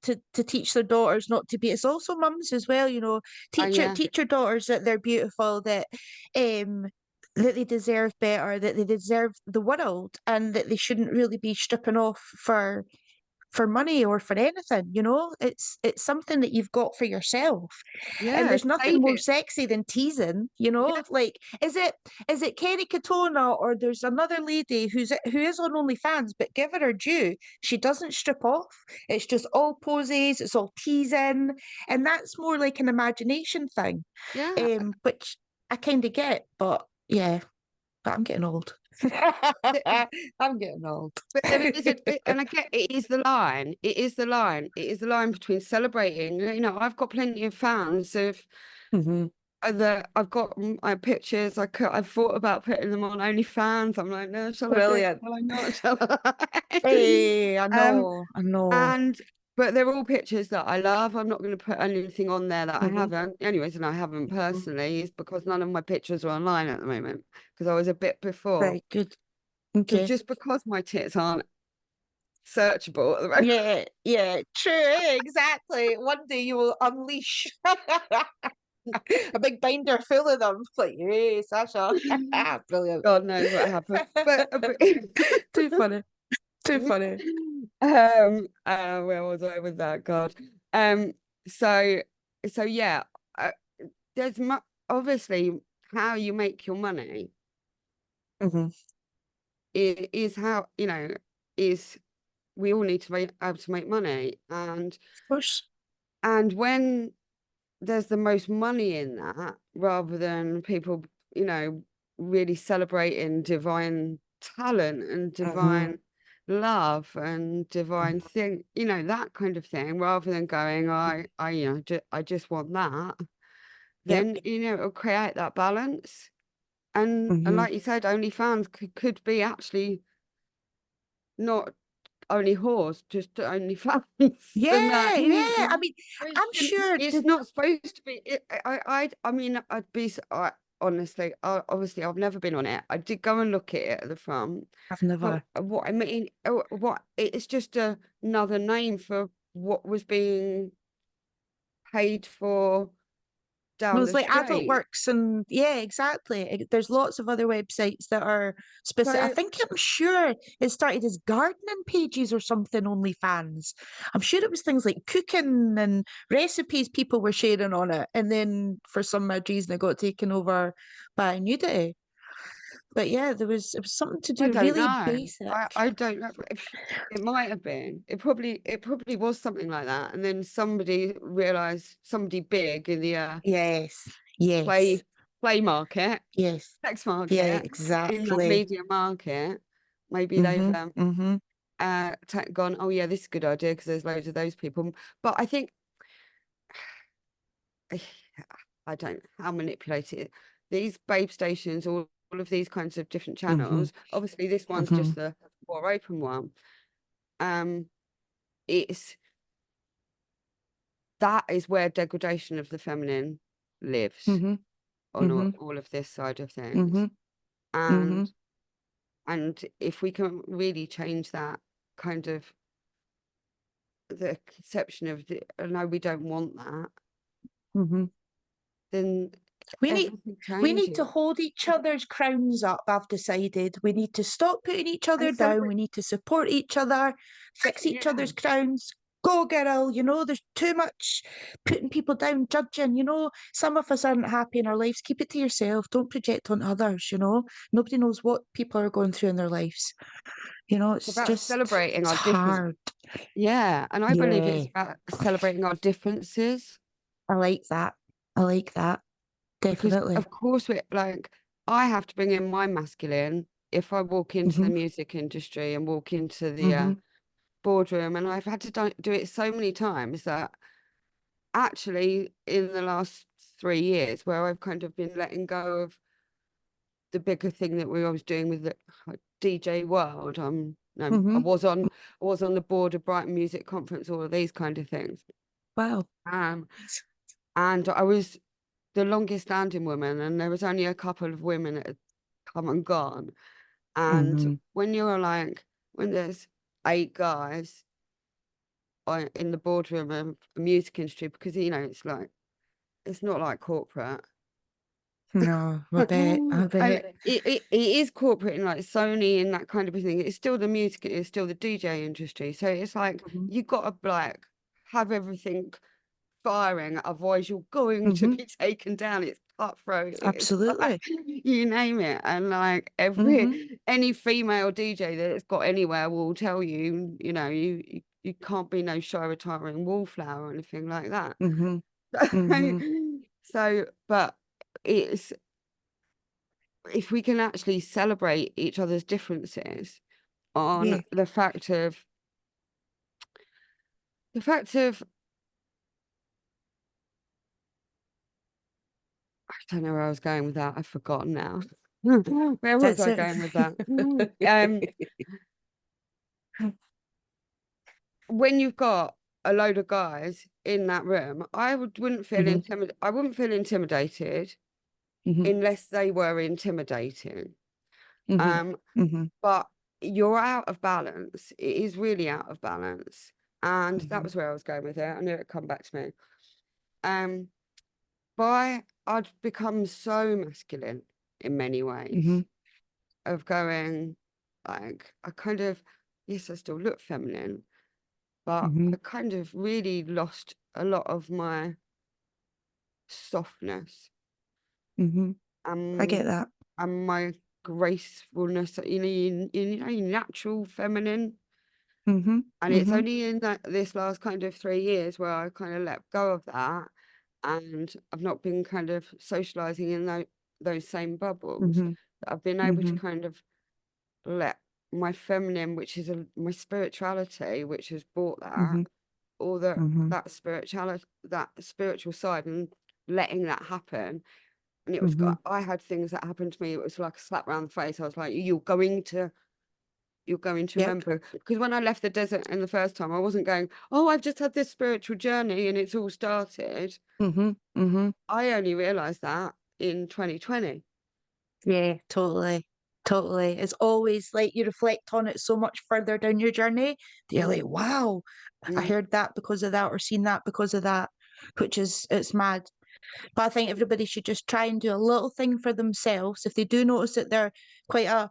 to teach their daughters not to be. It's also mums as well, you know, And yeah, teach your daughters that they're beautiful, um that they deserve better, that they deserve the world, and that they shouldn't really be stripping off for for money or for anything, you know? It's something that you've got for yourself. And Yeah, there's nothing save more it. sexy than teasing, you Yeah, know? Like, is it Kerry Katona, or there's another lady who is on OnlyFans, but give her due. She doesn't strip off. It's just all poses, it's all teasing. And that's more like an imagination thing. yeah. Which I kind of get, but yeah, but I'm getting old. I'm getting old. But there is and I get it is the line. It is the line. It is the line between celebrating. You know, I've got plenty of fans of hmm that. I've got my pictures. I've thought about putting them on OnlyFans. I'm like, no, shall I do it? Brilliant. Shall I not? Shall I? Hey, I um, know, I know. and but they're all pictures that I love. I'm not going to put anything on there that I hmm haven't. The only reason I haven't personally is because none of my pictures are online at the moment because I was a bit before. Very good. So Okay. just because my tits aren't searchable at the moment. Yeah, yeah, true, exactly. One day you will unleash a big binder full of them. It's like, hey, Sasha. Brilliant. God knows what happened. But Too funny. Too funny. where was I with that? God. Um, so yeah, uh, there's obviously how you make your money hmm is how, you know, is we all need to be able to make money. Of course. And when there's the most money in that, rather than people, you know, really celebrating divine talent and hmm divine love and divine thing, you know, that kind of thing, rather than going, you know, I just want that, Yep. then, you know, it'll create that balance. And hmm like you said, OnlyFans could be actually not only whores, just OnlyFans, and Yeah, that yeah. I mean, it I'm shouldn't, sure it's the not supposed to be. I mean, I'd be. Honestly, obviously, I've never been on it. I did go and look at it at the front, I've but never. what I mean, what it's just another name for what was being paid for Well, down it's the like Adult street. Works, and yeah, exactly. There's lots of other websites that are specific. I So think I'm sure it started as gardening pages or something, OnlyFans. I'm sure it was things like cooking and recipes people were sharing on it. And then for some odd reason it got taken over by nudity. But yeah, it was something to I do don't really know. basic. I don't know. It might have been. It probably was something like that. And then somebody realized, somebody big in the Yes, yes, play play market, yes. sex Yeah, market, in that exactly. media market, maybe they've Mm-hmm. Mm-hmm. gone, oh yeah, this is a good idea because there's loads of those people. But I think I don't know how manipulated these babe stations, all of these kinds of different Mm-hmm. channels. Obviously, this one's Mm-hmm. just the more open one. Um, it's that is where degradation of the feminine lives Mm-hmm. on Mm-hmm. all of this side of things. Mm-hmm. Mm-hmm. And if we can really change that kind of the conception of the, no, we don't want that, Mm-hmm. then We need everything we need to changes. hold each other's crowns up, I've decided. We need to stop putting each And other down. celebrate, We need to support each other, fix each yeah. other's crowns. Go, girl. You know, there's too much putting people down, judging. You know, some of us aren't happy in our lives. Keep it to yourself. Don't project on others, you know. Nobody knows what people are going through in their lives. You know, It's about celebrating it's our difference. hard. Yeah. And I believe Yeah, it's about celebrating our differences, I like that. I like that. because Definitely. of course we're like, I have to bring in my masculine if I walk into the hmm music industry and walk into the hmm boardroom, and I've had to do it so many times that actually in the last 3 years, where I've kind of been letting go of the bigger thing that we was doing with the DJ world. No, hmm I was on the board of Brighton Music Conference, all of these kind of things. Wow. Um, and I was the longest standing woman, and there was only a couple of women that had come and gone. And hmm when there's 8 guys in the boardroom of the music industry, because you know it's not like corporate. No, I bet. I And bet. it is corporate and like Sony and that kind of thing. It's still the music, it's still the DJ industry. So it's like Mhm. you've got to like have everything firing, otherwise you're going to Mhm. be taken down. It's cutthroat, it's like, Absolutely. you name it. And like Mhm. any female DJ that's got anywhere will tell you, you know, you can't be no shy, retiring wallflower or anything like that. Mhm. Mhm. So, but it's, if we can actually celebrate each other's differences on Yeah. the fact of I don't know where I was going with that. I've forgotten now. Where was That's I it. going with that? When you've got a load of guys in that room, wouldn't feel Mhm. intimidated. I wouldn't feel intimidated Mhm. unless they were intimidating. Mhm. Um, Mhm. but you're out of balance. It is really out of balance. And that Mhm. was where I was going with it. I knew it'd come back to me. Um, I'd become so masculine in many ways Mhm. of going like I kind of, yes, I still look feminine, but I Mhm. kind of really lost a lot of my softness Mhm. I and get that. my gracefulness, you know, your natural feminine. Mhm. And it's Mhm. only in this last kind of 3 years where I kind of let go of that, and I've not been kind of socializing in those same bubbles, Mhm. that I've been able to Mhm. kind of let my feminine, which is my spirituality, which has brought that, Mhm. or Mhm. that spirituality, that spiritual side, and letting that happen. And it was, Mhm. I had things that happened to me. It was like a slap around the face. I was like, you're going to Yep. remember. Because when I left the desert in the first time, I wasn't going, oh, I've just had this spiritual journey and it's all started. Mhm. Mhm. I only realized that in 2020. Yeah, totally. Totally. It's always like you reflect on it so much further down your journey. That you're like, Mm, wow, I mm, heard that because of that or seen that because of that, which is it's mad. But I think everybody should just try and do a little thing for themselves. If they do notice that they're quite a,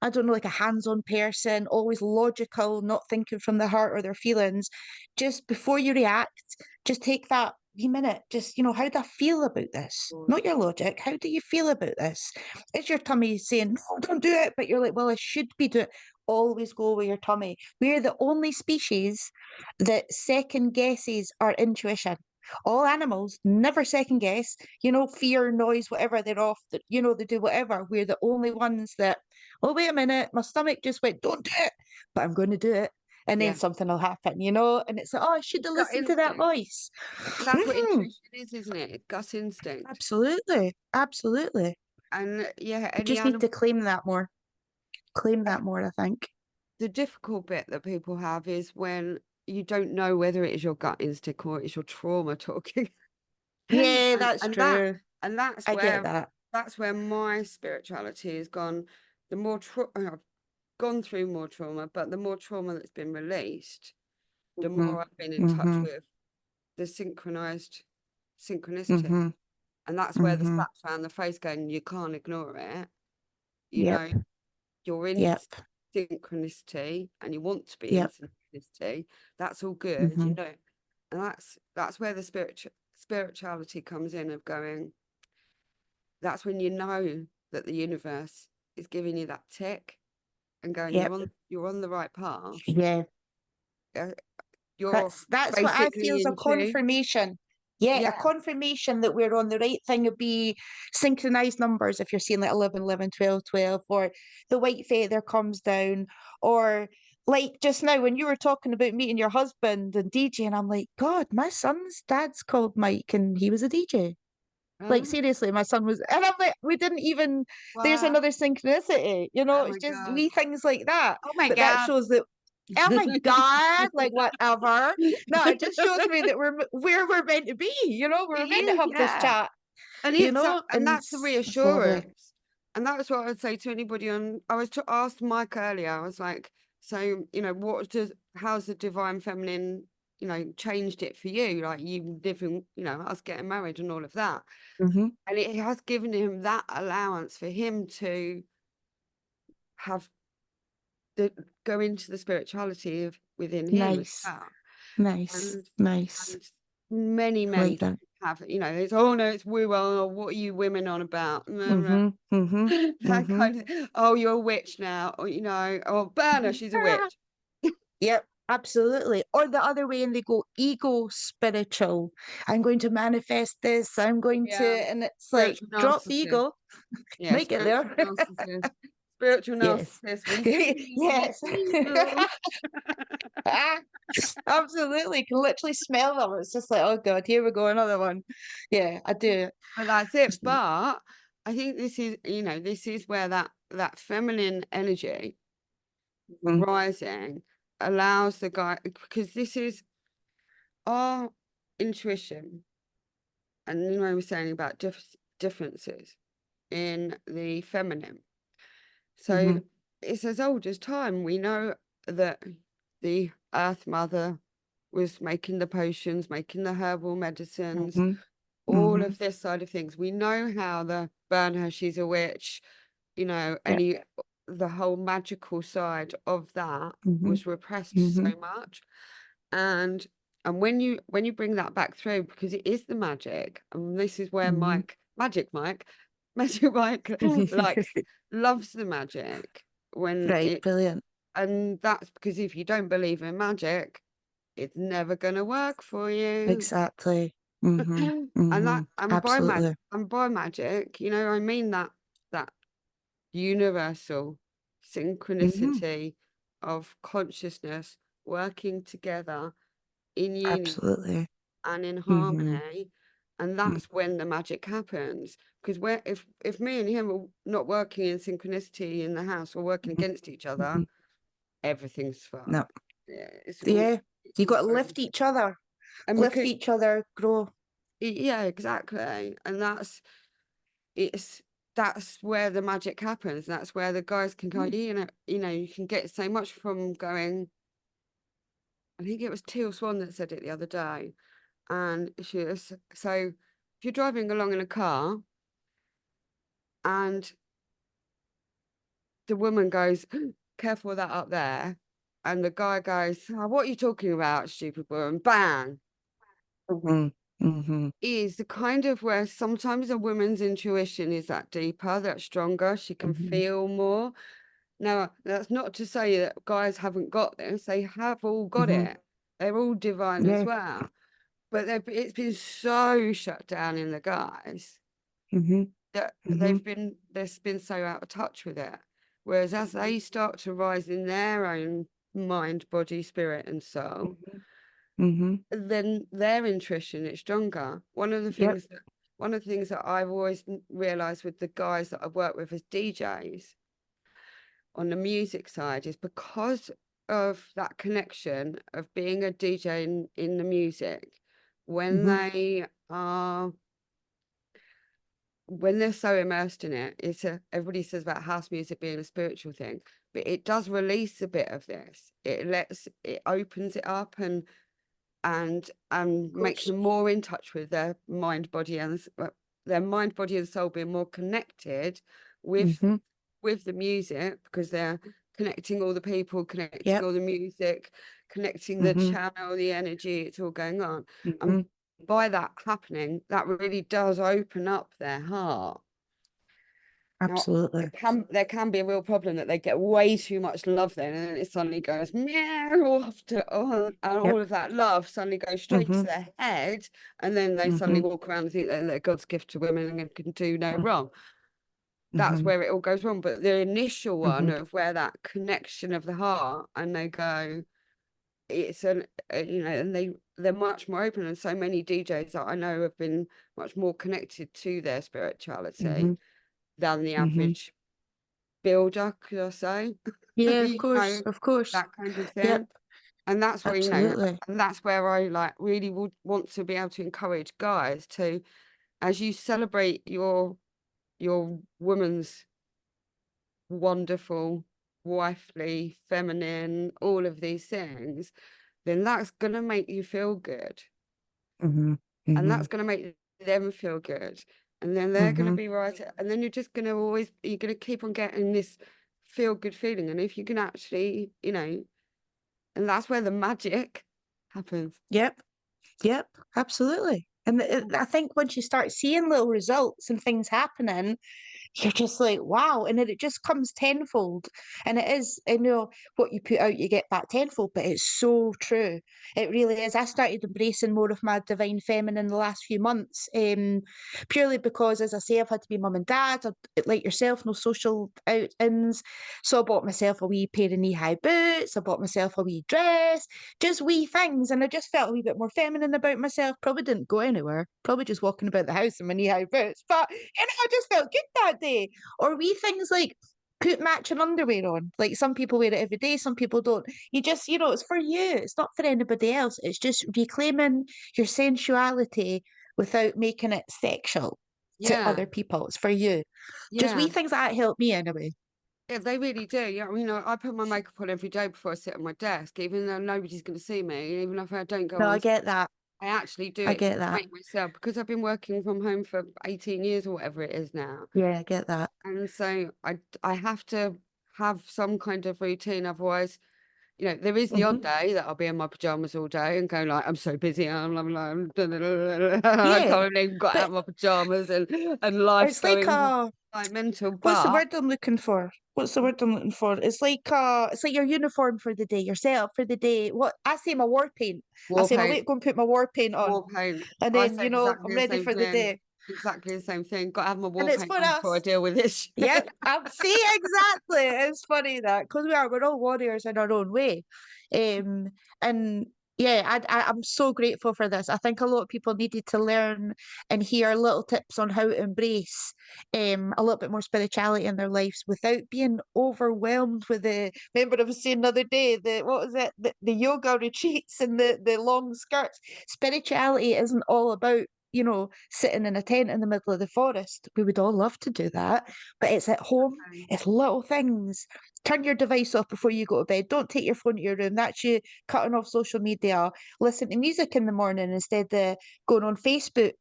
I don't know, like a hands-on person, always logical, not thinking from the heart or their feelings, just before you react, just take that wee minute. Just, how do I feel about this? Not your logic. How do you feel about this? Is your tummy saying, no, don't do it? But you're like, well, I should be doing it. Always go with your tummy. We're the only species that second guesses our intuition. All animals never second guess, fear, noise, whatever, they're off, they do whatever. We're the only ones that, oh, wait a minute, my stomach just went, don't do it, but I'm going to do it. And then yeah. something will happen, and it's like, oh, I should have Gut listened to that instinct. voice. And that's what Mhm. intuition is, isn't it? It's gut instinct. Absolutely. Absolutely. And yeah, We any just need to animal. claim that more. Claim uh, that more, I think. The difficult bit that people have is when you don't know whether it is your gut instinct or it's your trauma talking. Yeah, and that's and that true. and I get that. that's where my spirituality has gone. The more I've gone through more trauma, but the more trauma that's been released, the Hmm. more I've been in touch Hmm. with the synchronicity. Hmm. And that's where the Hmm. slaps around the face going, you can't ignore it. You Yep. know, you're in Yep. synchronicity and you want to be in Yep. synchronicity. That's all good, Hmm. and that's where the spirituality comes in, of going, that's when you know that the universe is giving you that tick and going, Yep. you're on the right path. Yeah. uh, You're That's what I feel basically is a in tune. confirmation. Yeah, a Yeah, confirmation that we're on the right thing would be synchronized numbers if you're seeing like 11, 11, 12, 12, or the white feather comes down, or like just now when you were talking about meeting your husband and DJ, and I'm like, God, my son's dad's called Mike and he was a DJ. Like oh, seriously, my son was, and I'm like, we didn't even, there's wow, another synchronicity, oh it's my just god, wee things like that. oh my But that god. shows that, oh my God, like whatever. No, it just shows me that we're where we're meant to be, It we're meant to is, have this yeah. chat, And it's and and that's the it's lovely. reassurance. And that's what I would say to anybody on. I was to ask Mike earlier. I was like, so how's the divine feminine you know, changed it for you, like you living, you know, us getting married and all of that. Mhm. And it has given him that allowance for him to have go into the spirituality of within him as Nice. well. Nice. And Nice. many I men like that. have, you know, it's, oh no, it's woo, oh, what are you women on about? Mhm. Mhm. That Mhm. kind of, oh, you're a witch now, or, you know, oh, burn her, she's a witch. Yep, absolutely. Or the other way, and they go ego spiritual. I'm going to manifest this. I'm going to, Yeah, and it's like, spiritual drop the narcissist. ego, Yeah, make it spiritual there. narcissist. Spiritual Yes. narcissist, we see Yes. you. Absolutely. Can literally smell them. It's just like, oh God, here we go, another one. Yeah, I do. But that's it. But I think this is, you know, this is where that feminine energy Mhm. rising allows the guy, because this is our intuition. And you know, we were saying about differences in the feminine. So Mhm. it's as old as time. We know that the Earth Mother was making the potions, making the herbal medicines, Mhm. all Mhm. of this side of things. We know how the burn her, she's a witch, you know, Yeah. the whole magical side of that Mhm. was repressed so Mhm. much. And when you bring that back through, because it is the magic, and this is where Mhm. Magic Mike Magic Mike likes loves the magic when Right, it, brilliant. and that's because if you don't believe in magic, it's never gonna work for you. Exactly. Mhm. And that Mhm. Absolutely. and by magic, you know, I mean that universal Mhm. synchronicity of consciousness working together in unity Absolutely. and in Mhm. harmony. And Mm. that's when the magic happens. Because where if me and him are not working in synchronicity in the house or working Mhm. against each other, Mhm. everything's No. fucked. Yeah, Yeah. it's You all got to over. lift each other. And Lift because each other, grow. yeah, exactly. And it's that's where the magic happens. That's where the guys can go, Mm. you know, you can get so much from going. I think it was Teal Swan that said it the other day. And she was so if you're driving along in a car and the woman goes, careful of that up there. And the guy goes, oh, what are you talking about, stupid woman? Bang. Mhm. Mhm. Is the kind of where sometimes a woman's intuition is that deeper, that stronger. She can Mhm. feel more. Now, that's not to say that guys haven't got this. They have all got Mhm. it. They're all divine as Yeah. well. But it's been so shut down in the guys Mhm. that Mhm. they've been so out of touch with it. Whereas as they start to rise in their own mind, body, spirit, and soul, Mhm. Mhm. then their intuition is stronger. Yep. One of the things that I've always realized with the guys that I've worked with as DJs on the music side is because of that connection of being a DJ in the music, when Mhm. they are when they're so immersed in it, everybody says about house music being a spiritual thing, but it does release a bit of this. It opens it up and Of makes course. them more in touch with their mind, body, and their mind, body, and soul being more connected with Mhm. with the music because they're connecting all the people, connecting Yep. all the music, connecting the Mhm. channel, the energy, it's all going on. And Mhm. by that happening, that really does open up their heart. Now, Absolutely. there can be a real problem that they get way too much love then, and then it suddenly goes meow off to and Yep. all of that love suddenly goes straight to Mhm. their head, and then they suddenly Mhm. walk around and think that they're God's gift to women and can do no Mm. wrong. That's Mhm. where it all goes wrong. But the initial one Mhm. of where that connection of the heart, and they go, it's you know, and they're much more open, and so many DJs that I know have been much more connected to their spirituality Mhm. than the Mhm. average builder, could I say? Yeah, of You course. know, Of course. that kind of Yep. thing. And that's where, you know, Absolutely. and that's where I like really would want to be able to encourage guys to, as you celebrate your woman's wonderful, wifely, feminine, all of these things, then that's going to make you feel good. Mm-hmm. And Mm-hmm. that's going to make them feel good. And then they're going to be right. And then you're just going to you're going to keep on getting this feel good feeling. And if you can actually, you know, and that's where the magic happens. Yep. Yep. Absolutely. And I think once you start seeing little results and things happening, you're just like, wow. And then it just comes tenfold. And it is, you know, what you put out, you get back tenfold, but it's so true. It really is. I started embracing more of my divine feminine in the last few months, purely because, as I say, I've had to be mum and dad, like yourself, no social outings. So I bought myself a wee pair of knee-high boots. I bought myself a wee dress, just wee things. And I just felt a wee bit more feminine about myself. Probably didn't go anywhere, probably just walking about the house in my knee-high boots. But, you know, I just felt good that day. Or wee things like put matching underwear on. Like some people wear it every day, some people don't. You just, you know, it's for you. It's not for anybody else. It's just reclaiming your sensuality without making it sexual to Yeah. other people. It's for you. Just Yeah. wee things that help me anyway. Yeah, they really do. Yeah, you know, I put my makeup on every day before I sit at my desk, even though nobody's going to see me, even if I don't go No, I on. get that. I actually do I it to get that. make myself, because I've been working from home for 18 years or whatever it is now. Yeah, I get that. And so I have to have some kind of routine. Otherwise, you know, there is the odd day that I'll be in my pajamas all day and go like, I'm so busy. I Yeah, can't even got out but of my pajamas and life's it's like going a like mental. what's the But word I'm looking for? What's the word I'm looking for? It's like your uniform for the day, yourself for the day. What I say my war paint. I war say, I'm paint, awake, go and put my war paint on. war paint. And I then, say you know, I'm exactly the ready same for the thing. day. Exactly the same thing. Got to have my And war it's paint for on before I us. deal with this Yep. shit. See, exactly. It's funny that because we're all warriors in our own way. And yeah, I'm so grateful for this. I think a lot of people needed to learn and hear little tips on how to embrace a little bit more spirituality in their lives without being overwhelmed with the. Remember, I was saying the other day, what was it? The yoga retreats and the long skirts. Spirituality isn't all about, you know, sitting in a tent in the middle of the forest. We would all love to do that, but it's at home, it's little things. Turn your device off before you go to bed. Don't take your phone to your room. That's you cutting off social media. Listen to music in the morning instead of going on Facebook.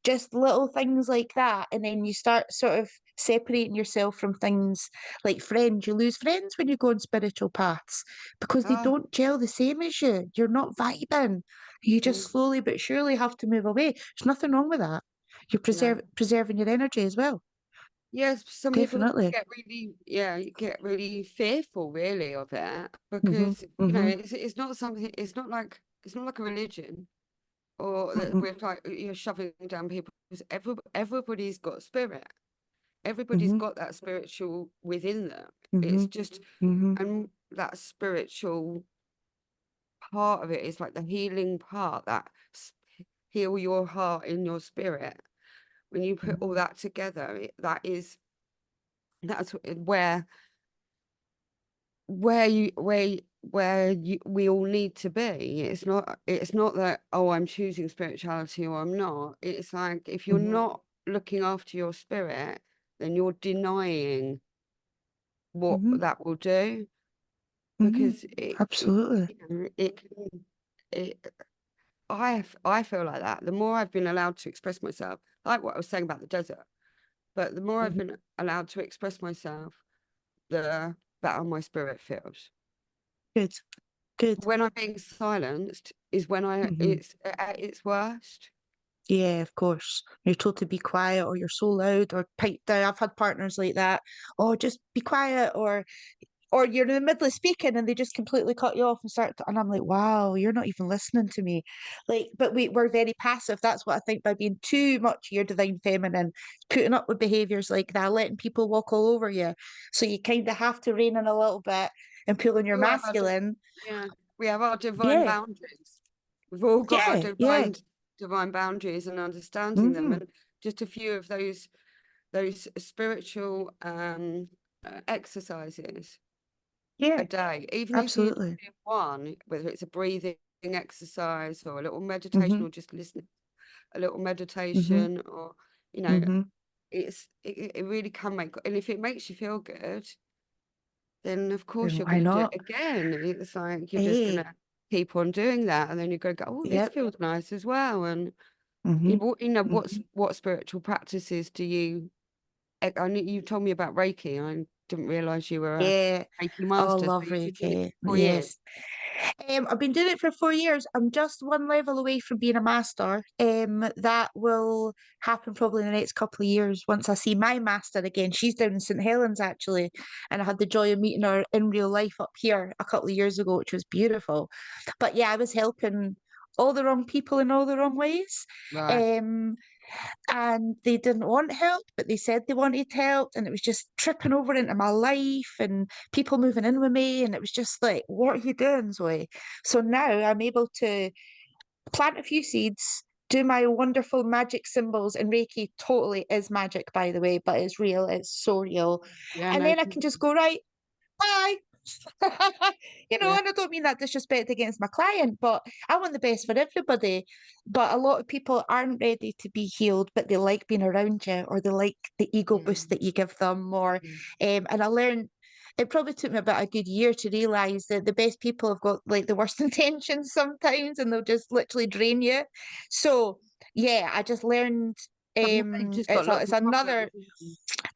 Just little things like that. And then you start sort of separating yourself from things like friends. You lose friends when you go on spiritual paths because they Ah, don't gel the same as you. You're not vibing. You just mm, slowly but surely have to move away. There's nothing wrong with that. You're no. preserving your energy as well. Yes, some people Definitely. get really, yeah, you get really fearful, really, of it Mm-hmm. because you know Mm-hmm. it's not something. It's not like a religion or that Mm-hmm. we're like you're shoving down people. Everybody's got spirit. Everybody's Mm-hmm. got that spiritual within them. Mm-hmm. It's just Mm-hmm. and that spiritual part of it is like the healing part that heal your heart and your spirit. When you put all that together, that's where we all need to be. It's not that, oh, I'm choosing spirituality or I'm not. It's like if you're Mm-hmm. not looking after your spirit, then you're denying what Mm-hmm. that will do Mm-hmm. because it Absolutely. you know, it I feel like that. The more I've been allowed to express myself, like what I was saying about the desert, but the more I've Mm-hmm. been allowed to express myself, the better my spirit feels. Good. Good. When I'm being silenced is when Mm-hmm. it's at its worst. Yeah, of course. You're told to be quiet or you're so loud or pipe down. I've had partners like that. Oh, just be quiet or you're in the middle of speaking and they just completely cut you off and and I'm like, wow, you're not even listening to me. Like, but we're very passive. That's what I think by being too much your divine feminine, putting up with behaviors like that, letting people walk all over you. So you kind of have to rein in a little bit and pull in your We all have masculine. yeah, we have our divine Yeah, boundaries. We've all got our yeah, yeah. divine boundaries and understanding them, Mm-hmm. and just a few of those spiritual exercises a Yeah, day, even if you absolutely. do one, whether it's a breathing exercise or a little meditation Mm-hmm. or just listening, a little Mm-hmm. meditation or you know, Mm-hmm. it really can make, and if it makes you feel good, then of course Then you're why going to do it not? again. It's like you're just Hey, gonna. keep on doing that, and then you're going to go, oh, this feels nice as well. And what spiritual practices do you? I knew you told me about Reiki. I didn't realize you were a Reiki Oh, master. So love you've been doing it Reiki. for 4 years. I've been doing it for 4 years. I'm just one level away from being a master. That will happen probably in the next couple of years once I see my master again. She's down in St. Helens actually, and I had the joy of meeting her in real life up here a couple of years ago, which was beautiful. But yeah, I was helping all the wrong people in all the wrong ways. Right. And they didn't want help, but they said they wanted help, and it was just tripping over into my life and people moving in with me, and it was just like, what are you doing, Zoe? So now I'm able to plant a few seeds, do my wonderful magic symbols, and Reiki totally is magic, by the way, but it's real, it's so real. Yeah. And No. then I can just go, right, bye. Yeah. And I don't mean that disrespect against my client, but I want the best for everybody. But a lot of people aren't ready to be healed, but they like being around you, or they like the ego boost that you give them. And I learned, it probably took me about a good year to realize that the best people have got like the worst intentions sometimes, and they'll just literally drain you. So yeah, I just learned. Some people have just got lots It's of problems.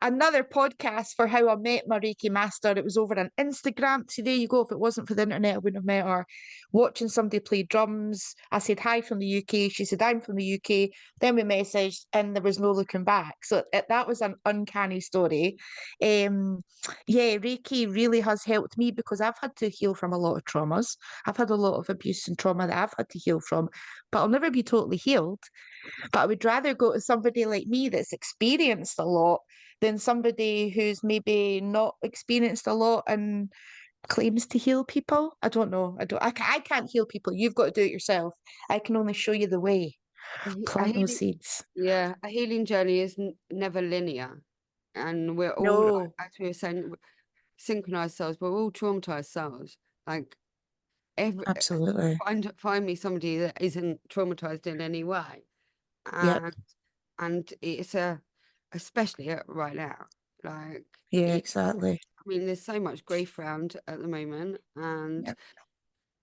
another podcast for how I met my Reiki master. It was over on Instagram. So there you go. If it wasn't for the internet, I wouldn't have met her. Watching somebody play drums. I said hi from the UK. She said I'm from the UK. Then we messaged, and there was no looking back. So that was an uncanny story. Yeah, Reiki really has helped me because I've had to heal from a lot of traumas. I've had a lot of abuse and trauma that I've had to heal from, but I'll never be totally healed. But I would rather go to somebody like me that's experienced a lot than somebody who's maybe not experienced a lot and claims to heal people. I don't know. I can't heal people. You've got to do it yourself. I can only show you the way. A Plant those seeds. Yeah, a healing journey is never linear, and we're all, like, No, as we were saying, synchronized souls. We're all traumatized souls. Like every absolutely. find me somebody that isn't traumatized in any way, Yep. and it's especially right now. Like Yeah, it, exactly. I mean, there's so much grief around at the moment, and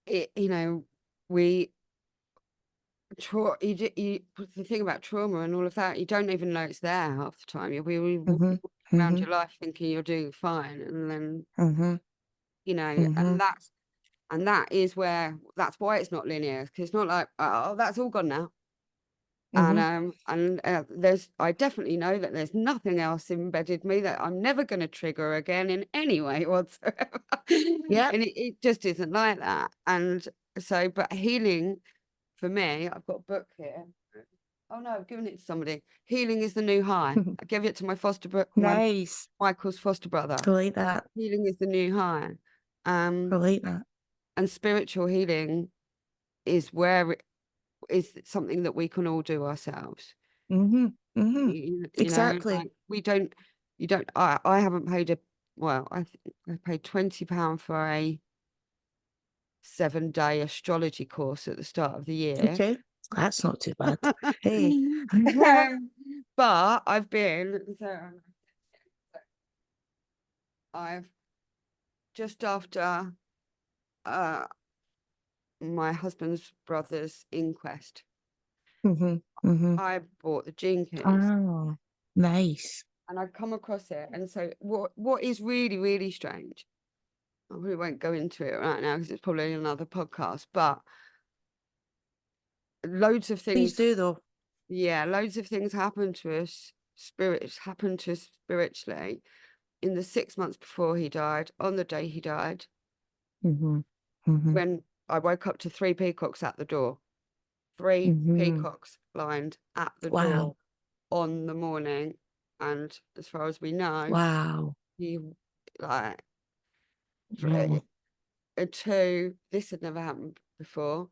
Yep. we. The thing about trauma and all of that, you don't even know it's there half the time. You'll be Mm-hmm. walking around Mm-hmm. your life thinking you're doing fine, and then Mm-hmm. Mm-hmm. and that's why it's not linear, because it's not like, oh, that's all gone now. Mm-hmm. I definitely know that there's nothing else embedded in me that I'm never going to trigger again in any way whatsoever. Yep. And it just isn't like that. And so, but healing for me, I've got a book here. Oh no, I've given it to somebody. Healing is the new high. I gave it to my Nice. Michael's foster brother. I like that. Healing is the new high. I like that. And spiritual healing is is something that we can all do ourselves. Mm-hmm. Mm-hmm. You know, Exactly. like you don't. I haven't paid I think I paid £20 for a 7-day astrology course at the start of the year. Okay. That's not too bad. Hey. But I've just after my husband's brother's inquest, Mm-hmm. Mm-hmm. I bought the Gene Keys, Oh, nice. and I've come across it. And so what is really, really strange, I really won't go into it right now because it's probably another podcast, but loads of Please things, do though. yeah, loads of things happen to us, spiritually in the 6 months before he died, on the day he died, Mm-hmm. Mm-hmm. when I woke up to 3 peacocks at the door. 3 Mm-hmm. peacocks lined at the Wow. door on the morning, and as far as we know, Wow. he like Wow. two. This had never happened before.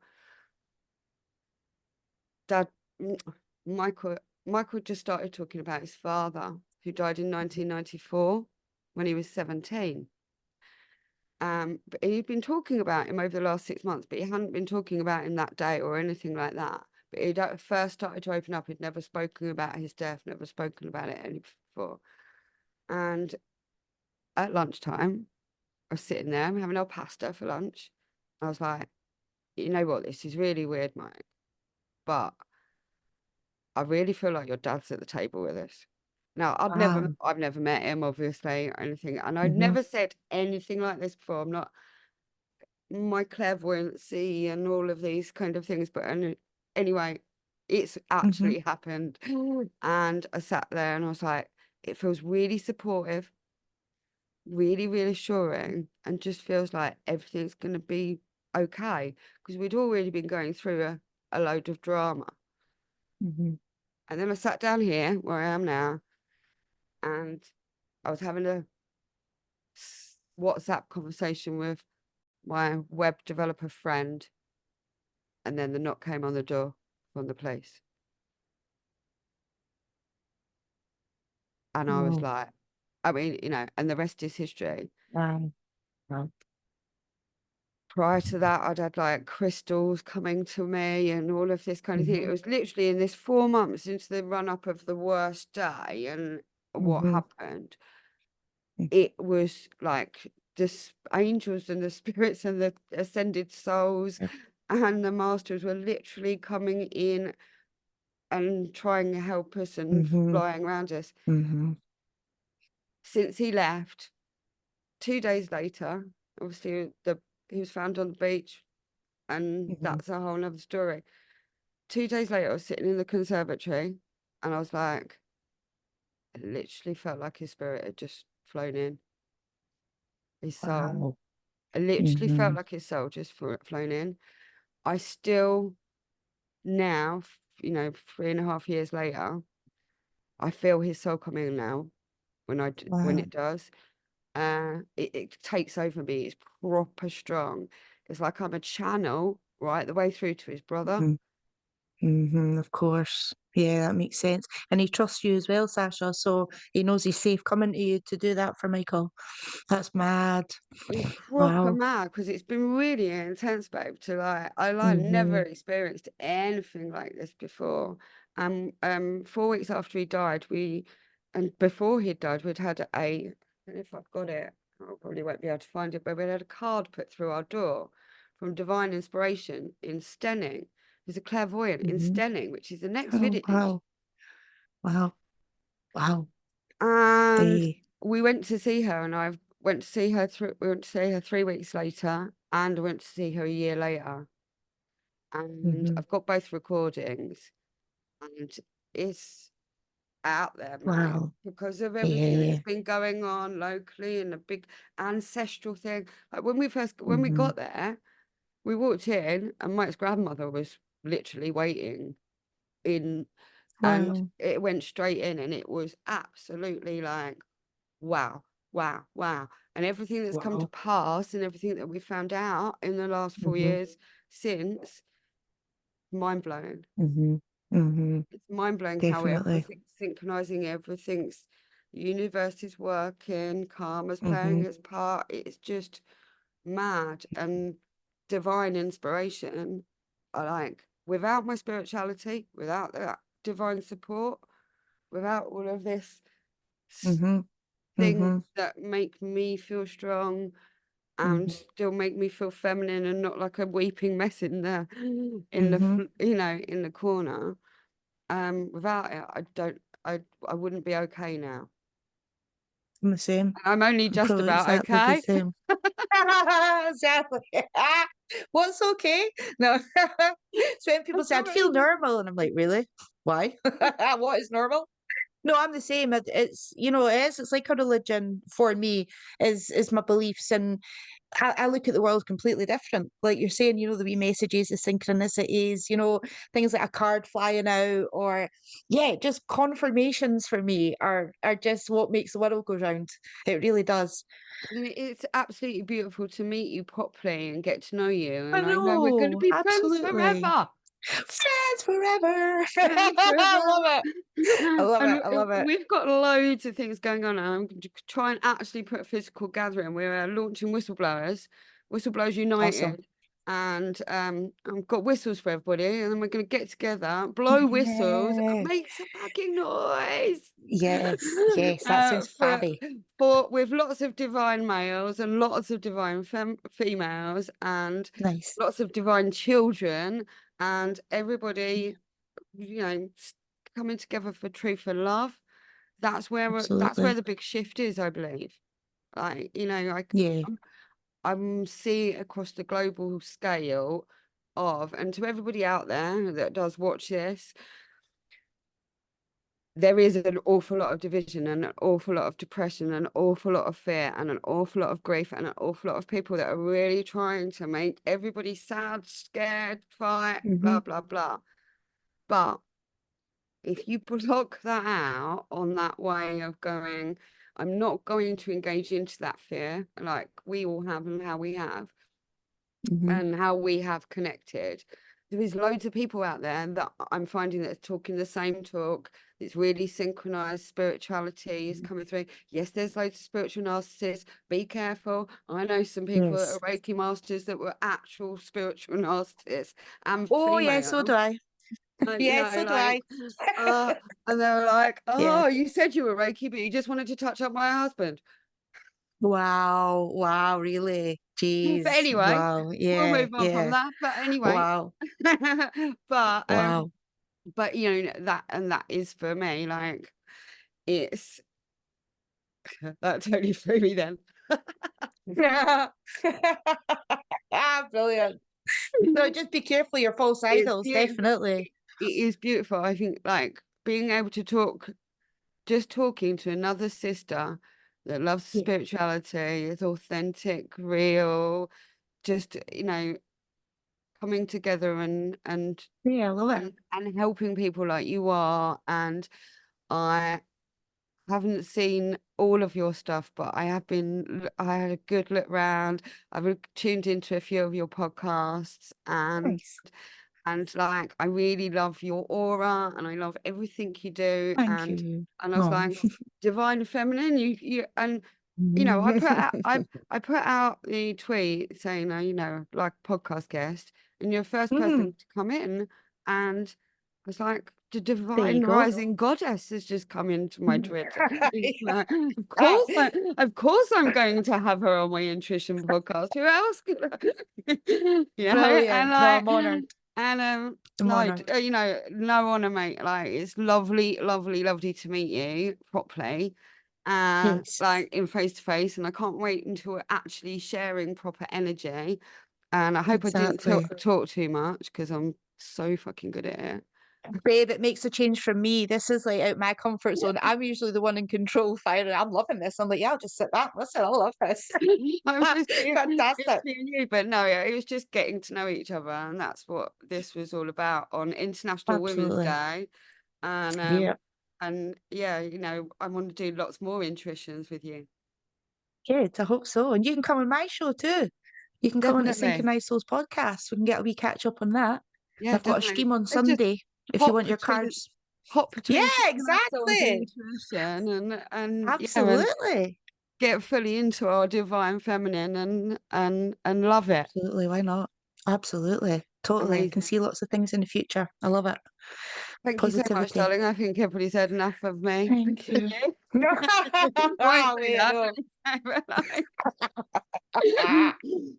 Dad, Michael just started talking about his father, who died in 1994 when he was 17. But he'd been talking about him over the last 6 months, but he hadn't been talking about him that day or anything like that. But he'd first started to open up. He'd never spoken about his death, never spoken about it any before. And at lunchtime, I was sitting there, I'm having our pasta for lunch. I was like, you know what, this is really weird, mate, but I really feel like your dad's at the table with us. Now, I've never met him, obviously, or anything, and I'd never said anything like this before. I'm not my clairvoyancy and all of these kind of things, but anyway, it's actually happened. And I sat there and I was like, it feels really supportive, really reassuring, and just feels like everything's going to be okay, because we'd already been going through a load of drama. And then I sat down here where I am now, and I was having a WhatsApp conversation with my web developer friend, and then the knock came on the door from the police. And I was like, I mean, you know, and the rest is history. Prior to that, I'd had like crystals coming to me and all of this kind of thing. It was literally in this 4 months into the run-up of the worst day and what happened. It was like the angels and the spirits and the ascended souls and the masters were literally coming in and trying to help us and flying around us. Since he left, 2 days later, obviously he was found on the beach, and that's a whole nother story. 2 days later, I was sitting in the conservatory, and I was like, it literally felt like his spirit had just flown in. His soul. I literally felt like his soul just flown in. I still now, you know, 3.5 years later, I feel his soul coming in now when it does. It takes over me. It's proper strong. It's like I'm a channel right the way through to his brother. Of course. Yeah, that makes sense. And he trusts you as well, Sacha, so he knows he's safe coming to you to do that for Michael. That's mad. It's proper mad, because it's been really intense, babe, to like, I never experienced anything like this before. 4 weeks after he died, and before he died, we'd had I don't know if I've got it, I probably won't be able to find it, but we had a card put through our door from Divine Inspiration in Stenning. He's a clairvoyant in Stenning, which is the next village. Wow. And we went to see her, and I went to see her. We went to see her 3 weeks later, and I went to see her a year later. And I've got both recordings, and it's out there, mate, because of everything that's been going on locally and a big ancestral thing. Like when we got there, we walked in, and Mike's grandmother was literally waiting in. And it went straight in, and it was absolutely like, wow. And everything that's come to pass and everything that we found out in the last 4 years since, mind-blowing. It's mind-blowing how everything's synchronizing, everything's, the universe is working, karma's playing its part. It's just mad. And divine inspiration, without my spirituality, without that divine support, without all of this things that make me feel strong and still make me feel feminine and not like a weeping mess in the in the corner. Without it, I wouldn't be okay now. I'm the same. I'm only just about okay. The same. Exactly. What's okay? No. So when people say I'd feel normal, and I'm like, really? Why? What is normal? No, I'm the same. It's it's like a religion for me, is my beliefs, and I look at the world completely different. Like you're saying, the wee messages, the synchronicities, things like a card flying out, or just confirmations for me are just what makes the world go round. It really does. It's absolutely beautiful to meet you properly and get to know you. I And I know we're going to know, be friends absolutely. forever. Friends forever. I love it. I love it. I love it. We've got loads of things going on. I'm going to try and actually put a physical gathering. We're launching Whistleblowers United. Awesome. and I've got whistles for everybody, and then we're going to get together, blow whistles, and Yeah. make some fucking noise. Yes, yes, that sounds fabby. For with lots of divine males and lots of divine females and Nice. lots of divine children, and everybody, you know, coming together for truth and love. That's where Absolutely. the big shift is, I believe. Like, you know, Yeah. I'm seeing across the global scale of, and to everybody out there that does watch this, there is an awful lot of division and an awful lot of depression and an awful lot of fear and an awful lot of grief and an awful lot of people that are really trying to make everybody sad, scared, fight, blah, blah, blah. But if you block that out on that way of going, I'm not going to engage into that fear like we all have and how we have and how we have connected. There is loads of people out there that I'm finding that are talking the same talk. It's really synchronized. Spirituality is coming through. Yes, there's loads of spiritual narcissists. Be careful. I know some people that are Yes. Reiki masters that were actual spiritual narcissists and Oh, yeah, so do female. I. You Yeah, know, so do like, I. and they were like, Yeah. oh, you said you were Reiki, but you just wanted to touch up my husband. Wow. Wow, really? But Jeez. anyway, Wow. we'll Yeah, move on from yeah. that. But anyway, Wow. but Wow. you know, that is for me, like, it's that totally threw me then. Ah, brilliant. So just be careful your false It's idols, beautiful. definitely. It is beautiful. I think, like, being able to talk, just talking to another sister that loves Yeah. spirituality, is authentic, real, just, you know, coming together and Yeah, I love it. and helping people like you are. And I haven't seen all of your stuff, but I had a good look round. I've tuned into a few of your podcasts, Nice. and like, I really love your aura and I love everything you do. Thank And you. I was Oh. like, divine feminine, you and you know, I put out the tweet saying, you know, like, podcast guest, and you're the first Mm, person to come in, and I was like, the there you divine go. rising goddess has just come into my Twitter. Yeah. Of course I'm going to have her on my intuition podcast. Who else could you know? And Brilliant. No, like, I'm honored. and I'm honored. you know, no honor, mate. Like, it's lovely, lovely, lovely to meet you properly, Yes, like, in face to face. And I can't wait until we're actually sharing proper energy. And I hope I didn't exactly. talk too much because I'm so fucking good at it. Babe, it makes a change for me. This is like out my comfort zone. I'm usually the one in control, firing. I'm loving this. I'm like, yeah, I'll just sit back. Listen, I love this. I'm just Fantastic. seeing you, but no, yeah, it was just getting to know each other, and that's what this was all about on International Women's Absolutely. Day. Yeah. And yeah, you know, I want to do lots more intuitions with you. Good. I hope so. And you can come on my show too. You can come on to Definitely, Synchronised Souls podcast. We can get a wee catch up on that. yeah, I've got a definitely. stream on Let's just Sunday if you hop want your between cards. Yeah, synchronized souls and exactly. intuition, and yeah, and Absolutely. get fully into our divine feminine and love it. Absolutely. Why not? Absolutely. Totally. I can Amazing. see lots of things in the future. I love it. Thank you so much, Positivity. darling. I think everybody's had enough of me. Thank you. You? No, Won't say wait, that. no. But like,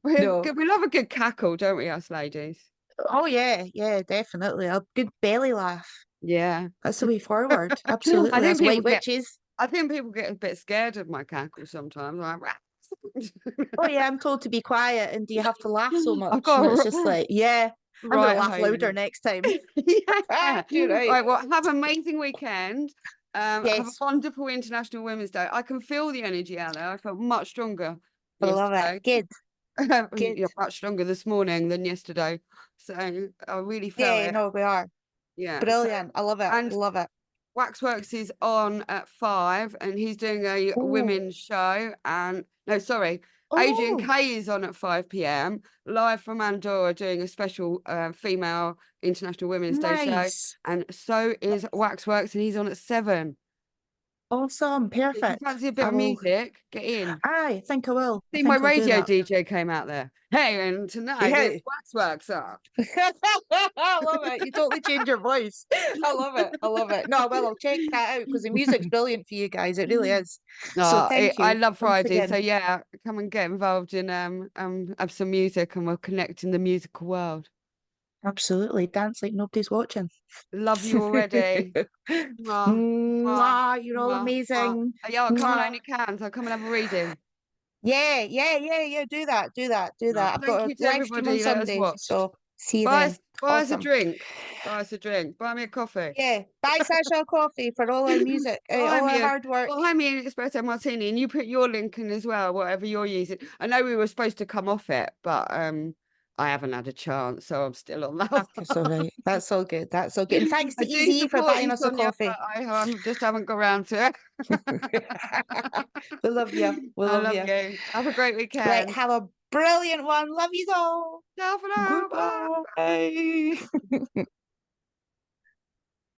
No. we love a good cackle, don't we, us ladies? Oh yeah, yeah, definitely. A good belly laugh. Yeah. That's the way forward. I Absolutely. think As white people get witches. I think people get a bit scared of my cackle sometimes. Like, Oh yeah, I'm told to be quiet and do you have to laugh so I've much? got And it's just a like, yeah, I'm gonna right laugh louder home. next time. Yeah. You're right. Right, well, have an amazing weekend. Have a Yes, wonderful International Women's Day. I can feel the energy out there. I felt much stronger I love it. yesterday. Good, good. Yeah, much stronger this morning than yesterday. So I really felt Yeah, it. no, we are. Yeah. So, Brilliant. I love it. and Love it. Waxworks is on at 5, and he's doing a Oh, women's show. And no, sorry, Adrian oh, Kay is on at 5 p.m. live from Andorra, doing a special female International Women's Day show. nice. And so is Waxworks, and he's on at 7. Awesome. If you Perfect. fancy a bit of music, get in. I think I will. I See, my think I'll do radio that. DJ came out there. Hey, and tonight Yeah. it's Waxworks up. I love it. You totally changed your voice. I love it. I love it. No, well, I'll check that out because the music's brilliant for you guys. It really is. So thank I you love once Friday. again. So yeah, come and get involved in have some music, and we'll connect in the musical world. Absolutely. Dance like nobody's watching. Love you already. Mwah, Mwah, you're all mwah, amazing. mwah. Yeah, I'll come and Mwah. only cans. I'll come and have a reading. Yeah. Do that. I've Thank got a you to live stream on everybody that has Sunday, watched. so see you Buy then. us, buy us a Awesome. drink. Buy us a drink. Buy me a coffee. Yeah, buy Sacha a coffee for all our music, all our hard work. Buy me an espresso martini, and you put your link in as well, whatever you're using. I know we were supposed to come off it, but I haven't had a chance, so I'm still on that. That's all right. That's all good. That's all good. And thanks to I do Easy for support buying you, us a Sonia, coffee. but I just haven't got around to it. We love you. We I love love you. you. Have a great weekend. Right, have a brilliant one. Love you all. Ciao for now. Bye. Goodbye.